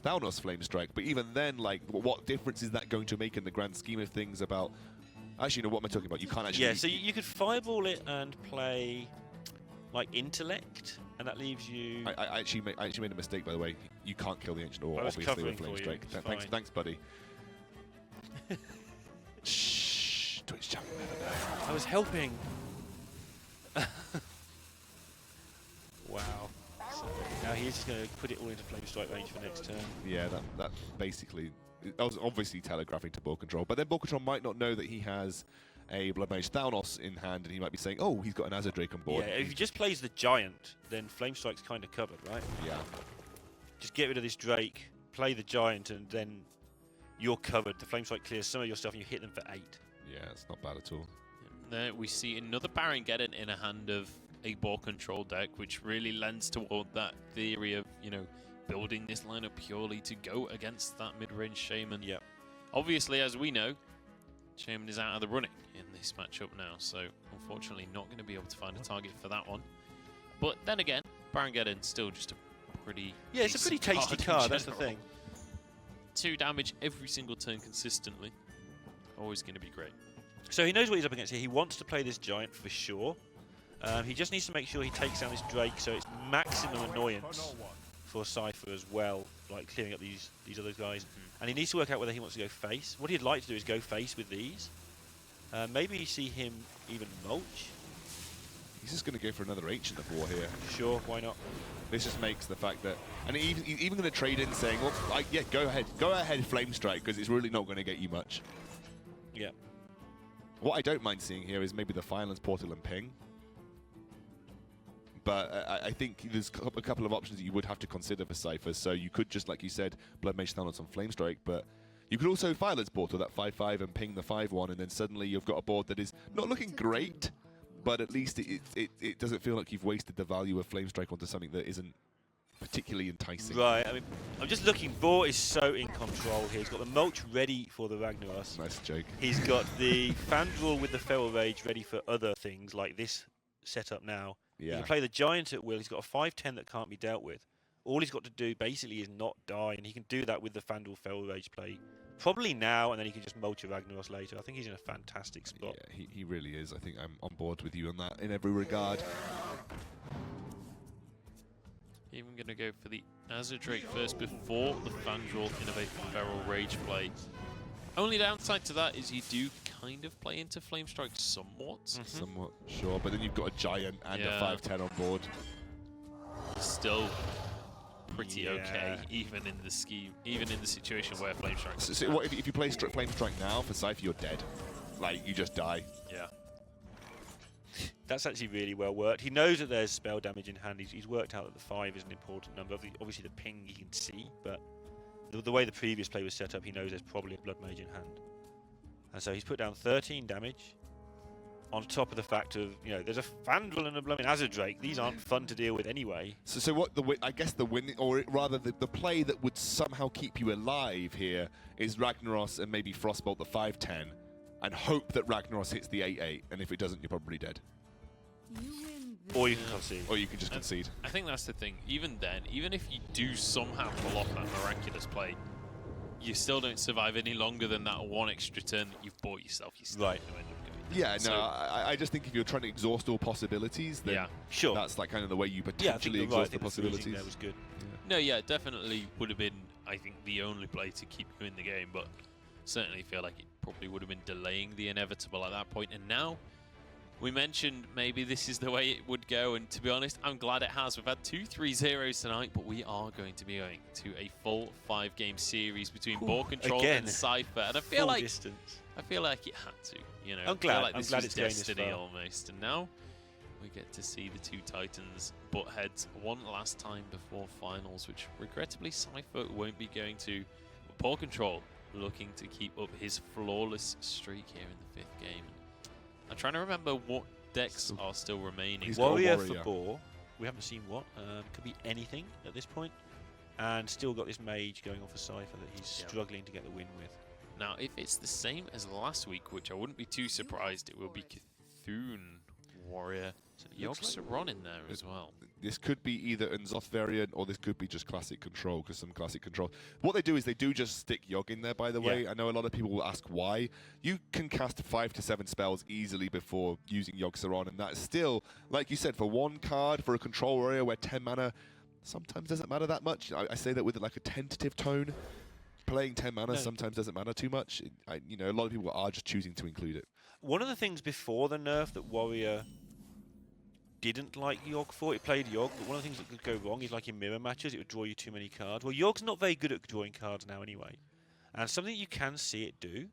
Thanos Flame Strike. But even then, like, what difference is that going to make in the grand scheme of things about... Actually, you know, what am I talking about? You can't actually... Yeah, so you could Fireball it and play, like, Intellect, and that leaves you... I actually made a mistake, by the way. You can't kill the Ancient Ore, obviously, with Flame Strike. Thanks, buddy. Shh, Twitch chat will never know. I was helping. Wow. So now he's just going to put it all into Flame Strike range for next turn. Yeah, that basically... I was obviously telegraphing to BoarControl, but then BoarControl might not know that he has a Blood Mage Thanos in hand, and he might be saying, oh, he's got an Azure Drake on board. Yeah, if he just plays the Giant, then Flame Strike's kind of covered, right? Yeah. Just get rid of this Drake, play the Giant, and then you're covered. The Flame Strike clears some of your stuff, and you hit them for 8. Yeah, it's not bad at all. There we see another Baron Geddon in a hand of a BoarControl deck, which really lends toward that theory of, you know, building this lineup purely to go against that mid-range Shaman. Yeah. Obviously, as we know, Shaman is out of the running in this matchup now, so unfortunately not going to be able to find a target for that one. But then again, Baron Geddon's still just a pretty... Yeah, it's a pretty tasty card, that's the thing. 2 damage every single turn consistently. Always going to be great. So he knows what he's up against here. He wants to play this Giant for sure. He just needs to make sure he takes down this Drake, so it's maximum annoyance for Cipher as well, like clearing up these other guys. And he needs to work out whether he wants to go face. What he'd like to do is go face with these. Maybe see him even mulch. He's just going to go for another Ancient of War here. Sure, why not? This just makes the fact that... And he's even going to trade in saying, well, yeah, go ahead, Flame Strike, because it's really not going to get you much. Yeah. What I don't mind seeing here is maybe the Violence Portal and Ping. But I think there's a couple of options that you would have to consider for Cipher. So you could just, like you said, Blood Mage Thanos on Flame Strike, but you could also Violence Portal that 5/5 and ping the 5/1, and then suddenly you've got a board that is not looking great, but at least it doesn't feel like you've wasted the value of Flame Strike onto something that isn't particularly enticing. Right, I mean, I'm just looking. Boar is so in control here. He's got the mulch ready for the Ragnaros. Nice joke. He's got the Fandral with the Feral Rage ready for other things like this setup now. Yeah. He can play the Giant at will. He's got a 5/10 that can't be dealt with. All he's got to do basically is not die, and he can do that with the Fandral Feral Rage play. Probably now, and then he can just mulch a Ragnaros later. I think he's in a fantastic spot. Yeah, he really is. I think I'm on board with you on that in every regard. Even going to go for the Azure Drake first before the Fandral Innovate Feral Rage play. Only downside to that is you do kind of play into Flame Strike somewhat. Somewhat, sure. But then you've got a Giant and a 5/10 on board. Still pretty okay, even in the scheme, even in the situation where Flame Strike. So what if you play Flame Strike now for Cipher, you're dead. Like, you just die. Yeah. That's actually really well worked. He knows that there's spell damage in hand. He's worked out that the 5 is an important number. Obviously, the ping he can see, but the way the previous play was set up, he knows there's probably a Blood Mage in hand. And so he's put down 13 damage, on top of the fact of, you know, there's a Fandral and a blooming Azure Drake. These aren't fun to deal with anyway. So what I guess the win, or rather the play that would somehow keep you alive here is Ragnaros and maybe Frostbolt the 5/10, and hope that Ragnaros hits the 8/8, and if it doesn't, you're probably dead. Or you can concede. Or you can just concede. I think that's the thing. Even then, even if you do somehow pull off that miraculous play, you still don't survive any longer than that 1 extra turn that you've bought yourself. You still end up going. Yeah, So, no, I just think if you're trying to exhaust all possibilities, then sure. that's like kind of the way you Yeah, I think potentially you're right. exhaust the possibilities. That was good. No, yeah, definitely would have been, I think, the only play to keep you in the game, but certainly feel like it probably would have been delaying the inevitable at that point. And now, we mentioned maybe this is the way it would go, and to be honest, I'm glad it has. We've had 2 3-0s tonight, but we are going to be going to a full 5-game series between BoarControl and Cipher, and I feel like I feel like it had to. You know, I'm glad. I feel like this was it's going this destiny far. almost, and now we get to see the 2 Titans butt heads one last time before finals, which regrettably Cipher won't be going to. But BoarControl looking to keep up his flawless streak here in the 5th game. I'm trying to remember what decks are still remaining. Warrior for Boar. We haven't seen what. Could be anything at this point. And still got this Mage going on for Cipher that he's struggling to get the win with. Now, if it's the same as last week, which I wouldn't be too surprised, it will be Cthulhu Warrior. So Yogg's Saron in there as well. This could be either an Zoth variant, or this could be just classic control, because some classic control. What they do is they do just stick Yogg in there, by the way. I know a lot of people will ask why. You can cast 5 to 7 spells easily before using Yogg's Saron, and that's still, like you said, for one card, for a control warrior where 10 mana sometimes doesn't matter that much. I say that with like a tentative tone. Playing 10 mana sometimes doesn't matter too much. You know, a lot of people are just choosing to include it. One of the things before the nerf that Warrior didn't like Yogg for, it played Yogg, but one of the things that could go wrong is like in mirror matches, it would draw you too many cards. Well, Yogg's not very good at drawing cards now anyway. And something you can see it do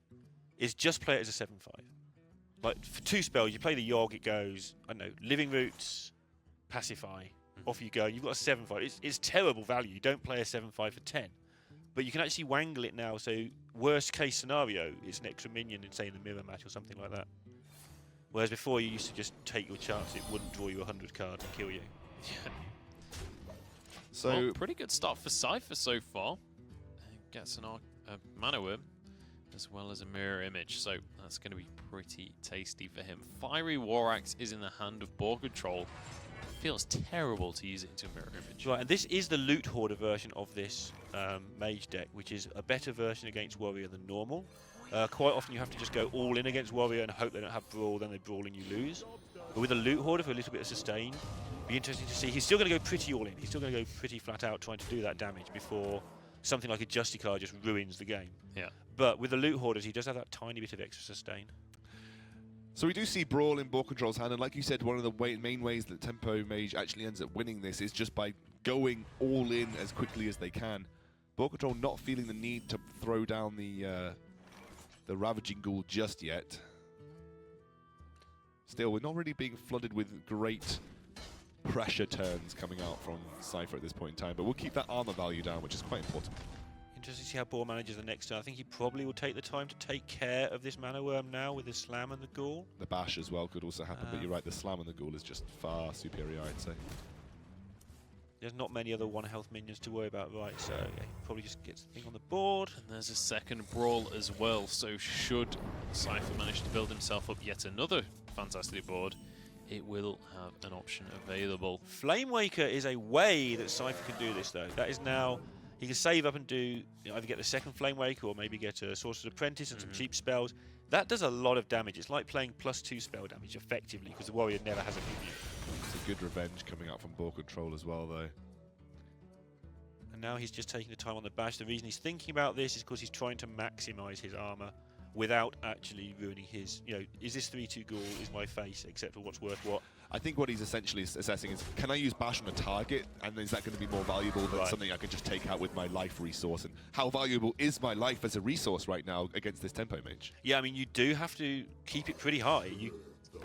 is just play it as a 7/5. Like, for 2 spells, you play the Yogg, it goes, I don't know, Living Roots, Pacify, off you go. You've got a 7/5. It's terrible value. You don't play a 7/5 for 10. But you can actually wangle it now, so worst case scenario, it's an extra minion in, say, in the mirror match or something like that. Whereas before, you used to just take your chance, it wouldn't draw you 100 cards and kill you. Yeah. So, well, pretty good start for Cipher so far. Gets a Mana Worm, as well as a Mirror Image, so that's going to be pretty tasty for him. Fiery War Axe is in the hand of BoarControl. Feels terrible to use it into a Mirror Image. Right, and this is the Loot Hoarder version of this Mage deck, which is a better version against Warrior than normal. Quite often you have to just go all in against Warrior and hope they don't have Brawl, then they Brawl and you lose. But with a Loot Hoarder for a little bit of sustain, be interesting to see. He's still going to go pretty all in. He's still going to go pretty flat out trying to do that damage before something like a Justicar just ruins the game. Yeah. But with the Loot Hoarders, he does have that tiny bit of extra sustain. So we do see Brawl in BoarControl's hand, and like you said, one of the main ways that Tempo Mage actually ends up winning this is just by going all in as quickly as they can. BoarControl not feeling the need to throw down the Ravaging Ghoul just yet. Still, we're not really being flooded with great pressure turns coming out from Cipher at this point in time, but we'll keep that armor value down, which is quite important. Interesting to see how Boar manages the next turn. I think he probably will take the time to take care of this Mana Worm now with the Slam and the Ghoul. The Bash as well could also happen, but you're right, the Slam and the Ghoul is just far superior, I'd say. There's not many other 1 health minions to worry about, right, so yeah, he probably just gets the thing on the board. And there's a second Brawl as well, so should Cipher manage to build himself up yet another fantastic board, it will have an option available. Flamewaker is a way that Cipher can do this, though. That is now... He can save up and do, either get the second Flamewaker or maybe get a Sorcerer's Apprentice and some cheap spells. That does a lot of damage. It's like playing +2 spell damage effectively because the Warrior never has a minion. It's a good revenge coming out from BoarControl as well, though. And now he's just taking the time on the Bash. The reason he's thinking about this is because he's trying to maximise his armour without actually ruining his, you know, is this 3/2 Ghoul, is my face, except for what's worth what? I think what he's essentially assessing is, can I use Bash on a target, and is that going to be more valuable than something I can just take out with my life resource? And how valuable is my life as a resource right now against this Tempo Mage? Yeah, I mean, you do have to keep it pretty high.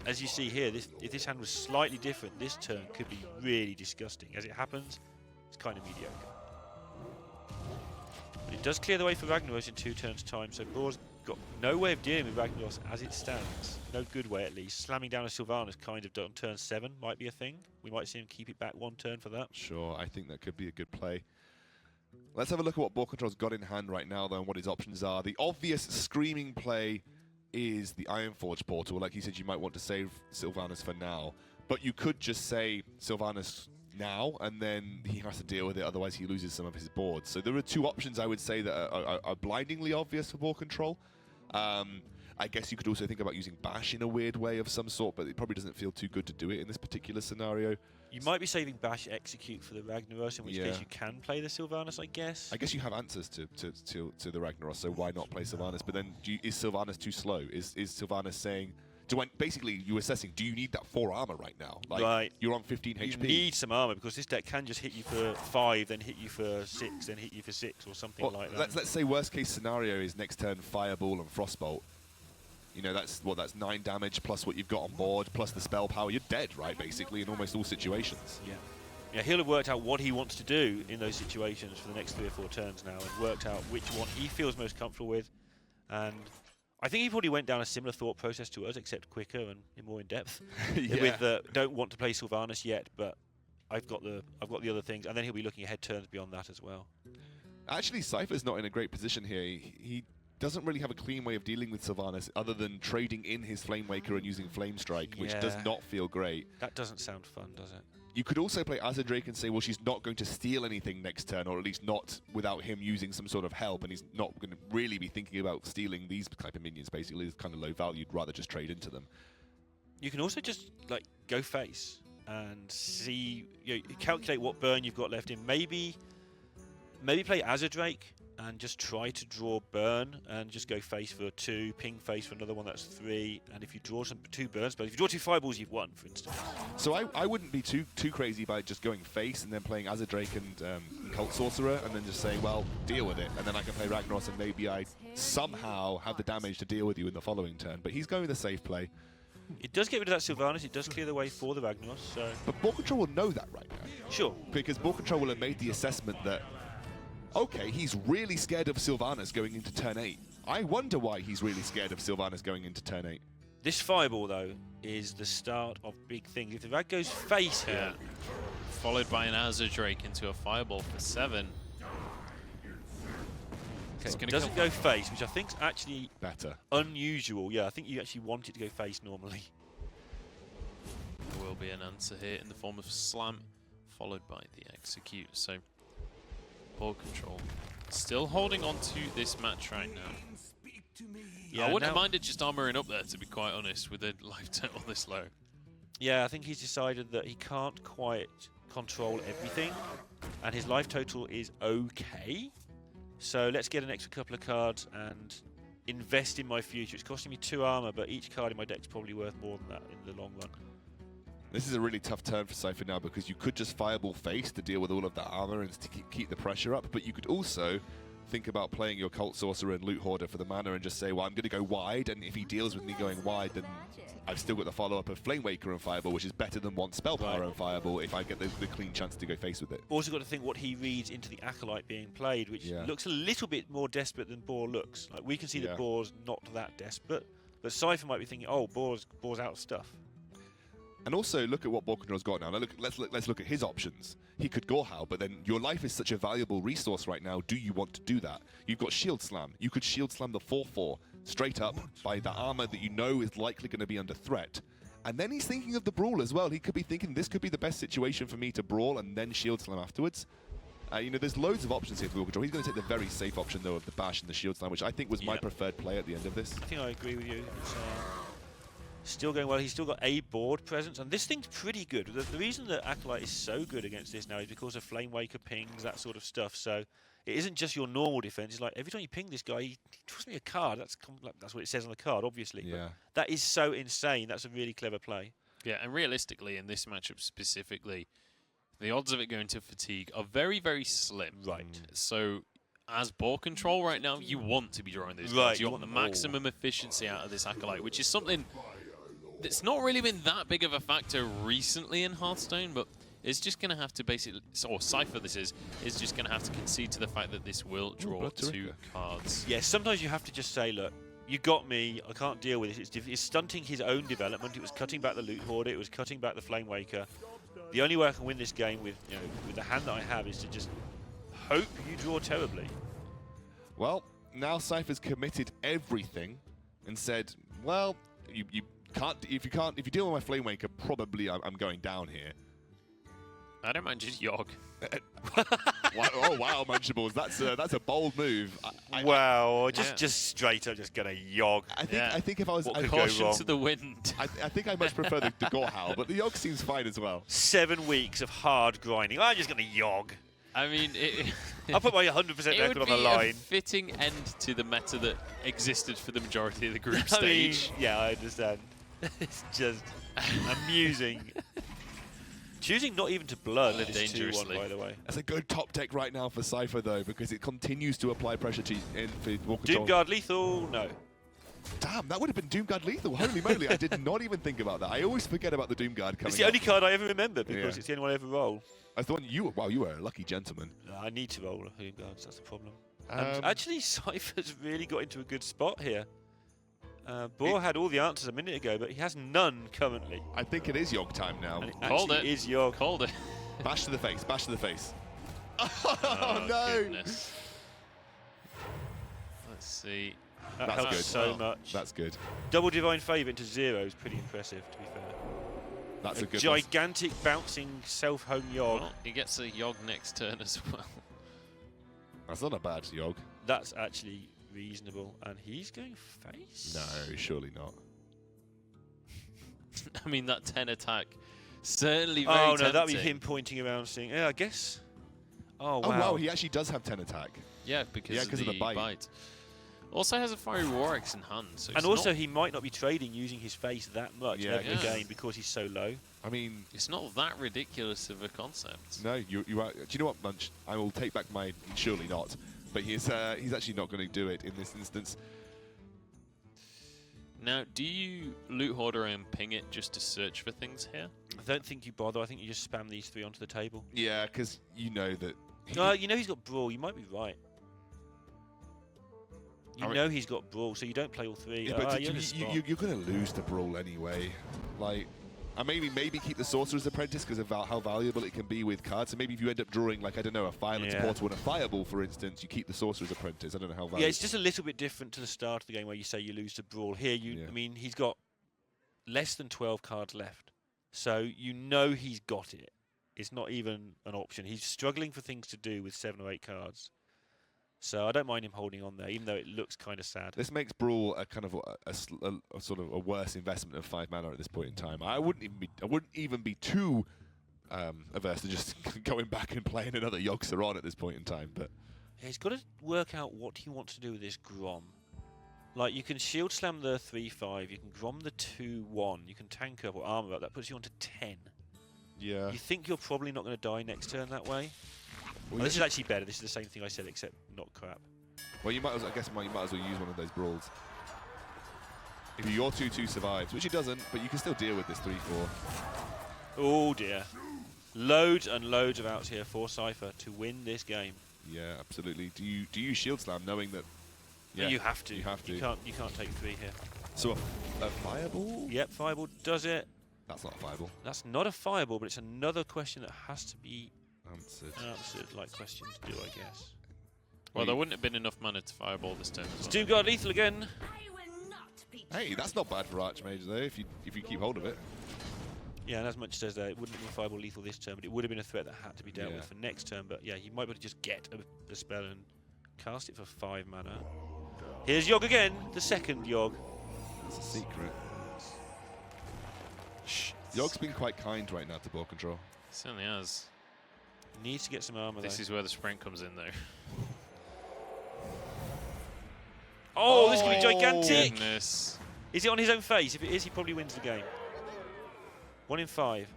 As you see here, if this hand was slightly different, this turn could be really disgusting. As it happens, it's kind of mediocre. But it does clear the way for Ragnaros in 2 turns' time, so Boar's got no way of dealing with Ragnaros as it stands. No good way, at least. Slamming down a Sylvanas kind of on turn 7 might be a thing. We might see him keep it back 1 turn for that. Sure, I think that could be a good play. Let's have a look at what BoarControl's got in hand right now, though, and what his options are. The obvious screaming play is the Ironforge portal. Like you said, you might want to save Sylvanas for now, but you could just say Sylvanas now, and then he has to deal with it, otherwise he loses some of his boards. So there are 2 options, I would say, that are blindingly obvious for BoarControl. I guess you could also think about using Bash in a weird way of some sort, but it probably doesn't feel too good to do it in this particular scenario. You might be saving Bash Execute for the Ragnaros, in which case you can play the Sylvanas, I guess. I guess you have answers to the Ragnaros, so why not play Sylvanas? But then, is Sylvanas too slow? Is Sylvanas saying... basically, you're assessing, do you need that 4 armor right now? Like, right. You're on 15 HP. You need some armor, because this deck can just hit you for 5, then hit you for 6, then hit you for 6, or something like that. Let's say worst case scenario is next turn Fireball and Frostbolt. You know, that's 9 damage plus what you've got on board, plus the spell power. You're dead, right, basically, in almost all situations. Yeah. Yeah, he'll have worked out what he wants to do in those situations for the next 3 or 4 turns now, and worked out which one he feels most comfortable with. And I think he probably went down a similar thought process to us, except quicker and more in depth. With don't want to play Sylvanas yet, but I've got the other things, and then he'll be looking ahead turns beyond that as well. Actually, Cipher's not in a great position here. doesn't really have a clean way of dealing with Sylvanas other than trading in his Flame Waker and using Flame Strike, which does not feel great. That doesn't sound fun, does it? You could also play Azadrake and say, well, she's not going to steal anything next turn, or at least not without him using some sort of help, and he's not going to really be thinking about stealing these type of minions, basically. It's kind of low value. You'd rather just trade into them. You can also just like go face and see, calculate what burn you've got left in. Maybe play Azadrake and just try to draw burn and just go face for 2, ping face for another one, that's 3. And if you draw 2 burns, but if you draw 2 fireballs, you've won, for instance. So I wouldn't be too crazy by just going face and then playing Azadrake and Cult Sorcerer and then just saying, well, deal with it. And then I can play Ragnaros and maybe I somehow have the damage to deal with you in the following turn. But he's going with a safe play. It does get rid of that Sylvanas, it does clear the way for the Ragnaros, so... But BoarControl will know that right now. Sure. Because BoarControl will have made the assessment that, okay, he's really scared of Sylvanas going into turn 8. I wonder why he's really scared of Sylvanas going into turn 8. This fireball, though, is the start of big things. If the Rag goes face here... Followed by an Azadrake into a fireball for 7. Okay, it doesn't go face, which I think is actually better. Unusual. Yeah, I think you actually want it to go face normally. There will be an answer here in the form of Slam, followed by the Execute. So, BoarControl still holding on to this match right now. Yeah, I wouldn't have minded just armoring up there, to be quite honest, with a life total this low. Yeah, I think he's decided that he can't quite control everything, and his life total is okay. So let's get an extra couple of cards and invest in my future. It's costing me 2 armor, but each card in my deck is probably worth more than that in the long run. This is a really tough turn for Cipher now because you could just fireball face to deal with all of that armor and to keep the pressure up, but you could also think about playing your Cult Sorcerer and Loot Hoarder for the mana and just say, well, I'm going to go wide, and if he deals with me going wide, then I've still got the follow-up of Flame Waker and Fireball, which is better than 1 Spell Power and Fireball if I get the clean chance to go face with it. Also got to think what he reads into the Acolyte being played, which looks a little bit more desperate than Boar looks. Like, we can see that Boar's not that desperate, but Cipher might be thinking, oh, Boar's out of stuff. And also look at what BoarControl's got now. Let's look at his options. He could Gorehowl, but then your life is such a valuable resource right now. Do you want to do that? You've got Shield Slam. You could Shield Slam the 4/4 straight up by the armor that you know is likely going to be under threat. And then he's thinking of the Brawl as well. He could be thinking this could be the best situation for me to Brawl and then Shield Slam afterwards. There's loads of options here for BoarControl. He's going to take the very safe option, though, of the Bash and the Shield Slam, which I think was my preferred play at the end of this. I think I agree with you. Still going well. He's still got a board presence, and this thing's pretty good. The reason that Acolyte is so good against this now is because of Flame Waker pings, that sort of stuff. So it isn't just your normal defense. It's like every time you ping this guy, he draws me a card. That's what it says on the card, obviously. Yeah. But that is so insane. That's a really clever play. Yeah, and realistically, in this matchup specifically, the odds of it going to fatigue are very, very slim. Right. So as BoarControl right now, you want to be drawing those cards. You want the maximum efficiency out of this Acolyte, which is something it's not really been that big of a factor recently in Hearthstone, but it's just going to have to basically, or Cipher this is just going to have to concede to the fact that this will draw 2 cards. Yeah, sometimes you have to just say, look, you got me, I can't deal with it. It's stunting his own development. It was cutting back the Loot Hoarder, it was cutting back the Flame Waker. The only way I can win this game with the hand that I have is to just hope you draw terribly. Well, now Cipher's committed everything and said, well, you can't, if you deal with my Flame Waker, probably I'm going down here. I don't mind just Yogg. Oh wow, Munchables, that's a bold move. Just straight up, just gonna Yogg. I think if I was caution to the wind. I think I much prefer the Gorehowl, but the Yogg seems fine as well. 7 weeks of hard grinding. I'm just gonna Yogg. I mean, I'll put my 100% record on the line. It would be a fitting end to the meta that existed for the majority of the group stage. Yeah, I understand. It's just amusing. Choosing not even to blood is 2-1, by the way. That's a good top deck right now for Cipher, though, because it continues to apply pressure to for BoarControl. Doomguard lethal? No. Damn, that would have been Doomguard lethal. Holy moly, I did not even think about that. I always forget about the Doomguard coming It's the only card I ever remember, because it's the only one I ever roll. That's the one you were a lucky gentleman. No, I need to roll Doomguards, that's the problem. And actually, Cypher's really got into a good spot here. Boar had all the answers a minute ago, but he has none currently. I think it is Yogg time now. And it is Yogg. Called it. Bash to the face, bash to the face. Oh, no. Goodness. Let's see. That That's helps good. so much. That's good. Double Divine Favour into 0 is pretty impressive, to be fair. That's a good gigantic bouncing self-home Yogg. Well, he gets a Yogg next turn as well. That's not a bad Yogg. That's actually reasonable. And he's going face? No, surely not. I mean, that 10 attack, certainly very Oh, no, that'd tempting. be him pointing around saying, yeah, I guess. Oh, wow. Oh, wow, he actually does have 10 attack. Yeah, because of the bite. Also has a Fiery War Axe in hand. So And also, he might not be trading using his face that much every game because he's so low. I mean, it's not that ridiculous of a concept. No, you are. Do you know what, Munch? I will take back my surely not. But he's actually not going to do it in this instance. Now, do you loot hoarder and ping it just to search for things here? I don't think you bother. I think you just spam these 3 onto the table. Yeah, because you know that. You know he's got Brawl. You might be right. You know he's got Brawl, so you don't play all 3. Yeah, but you're going to lose the Brawl anyway. Like, and maybe keep the Sorcerer's Apprentice because of how valuable it can be with cards. So maybe if you end up drawing, like, I don't know, a Violence Portal and a Fireball, for instance, you keep the Sorcerer's Apprentice. I don't know how valuable. Yeah, it's just a little bit different to the start of the game where you say you lose to Brawl. Here, I mean, he's got less than 12 cards left. So you know he's got it. It's not even an option. He's struggling for things to do with 7 or 8 cards. So I don't mind him holding on there, even though it looks kind of sad. This makes Brawl a kind of a sort of a worse investment of 5 mana at this point in time. I wouldn't even be too averse to just going back and playing another Yogg-Saron at this point in time. But yeah, he's got to work out what he wants to do with this Grom. Like, you can Shield Slam the 3/5, you can Grom the 2/1, you can tank up or armor up. That puts you onto 10. Yeah. You think you're probably not going to die next turn that way? Well, this is actually better. This is the same thing I said, except not crap. Well, you might as well use one of those Brawls. If your 2/2 survives, which it doesn't, but you can still deal with this 3/4. Oh dear. Loads and loads of outs here for Cipher to win this game. Yeah, absolutely. Do you Shield Slam knowing that? Yeah, you have to. You have to. You can't take 3 here. So a Fireball? Yep, Fireball does it. That's not a Fireball. That's not a Fireball, but it's another question that has to be answered, like questions do, I guess. Well, there wouldn't have been enough mana to Fireball this turn as well. Doomguard lethal again. Hey, that's not bad for Archmage though, if you keep hold of it. Yeah, and as much says that it wouldn't have been Fireball lethal this turn, but it would have been a threat that had to be dealt with for next turn. But yeah, you might be able to just get a spell and cast it for 5 mana. Here's Yogg again, the second Yogg. That's a secret. Yogg's been quite kind right now to BoarControl. Certainly has. Needs to get some armor. This is where the sprint comes in, though. Oh, this could be gigantic! Goodness. Is it on his own face? If it is, he probably wins the game. 1 in 5.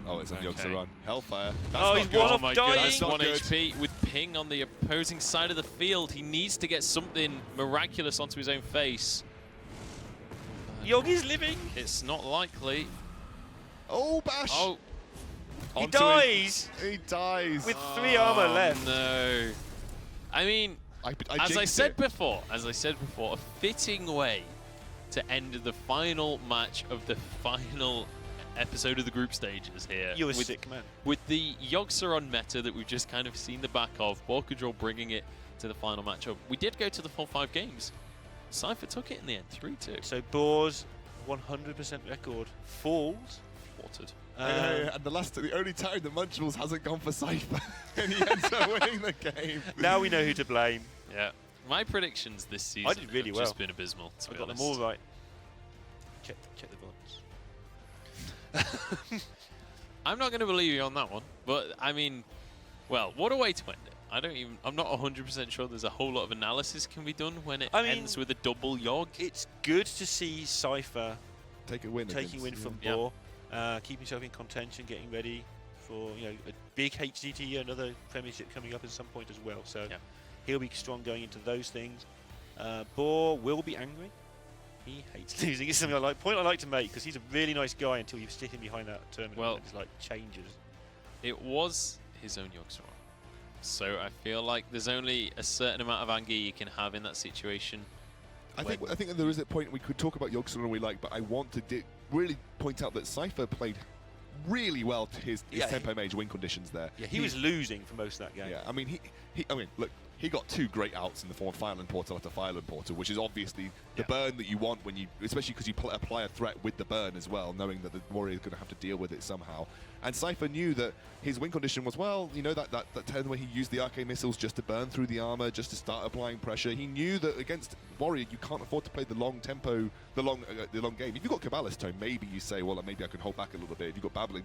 Oh, it's on Yogg-Saron. Hellfire. That's he's one off dying. That's 1 HP with ping on the opposing side of the field. He needs to get something miraculous onto his own face. Yogg is living. It's not likely. Oh, bash! Oh. He dies! He dies! With 3 armor left. No. I mean, as I said before, a fitting way to end the final match of the final episode of the group stages here. You're a sick man. With the Yogg-Saron meta that we've just kind of seen the back of, BoarControl bringing it to the final matchup. We did go to the full 5 games. Cipher took it in the end, 3-2. So Boar's 100% record falls. Watered. And the only time the Munchables hasn't gone for Cipher, and he ends up winning the game. Now we know who to blame. Yeah. My predictions this season did really have just been abysmal, to be got honest. them all right. Check the bullets. I'm not going to believe you on that one, but I mean, well, what a way to end it. I'm not 100% sure there's a whole lot of analysis can be done when it ends with a double Yogg. It's good to see Cipher taking win from Boar, keeping himself in contention, getting ready for a big HCT, another Premiership coming up at some point as well. So he'll be strong going into those things. Boar will be angry. He hates losing. It's something I like to make because he's a really nice guy until you stick him behind that terminal and it's like changes. It was his own Yogg-Saron. So I feel like there's only a certain amount of anger you can have in that situation. I think there is a point we could talk about Yogg-Saron we like, but I want to really point out that Cipher played really well to his tempo mage win conditions there. Yeah, he was losing for most of that game. Yeah, I mean, look, he got 2 great outs in the form of Fireland Portal after Fireland Portal, which is obviously the burn that you want when you, especially because you apply a threat with the burn as well, knowing that the warrior is going to have to deal with it somehow. And Cipher knew that his win condition was, well, you know, that turn where he used the arcane missiles just to burn through the armor, just to start applying pressure. He knew that against warrior, you can't afford to play the long tempo, the long game. If you've got Cabalist Tome, maybe you say, well, maybe I can hold back a little bit. If you've got Babbling, but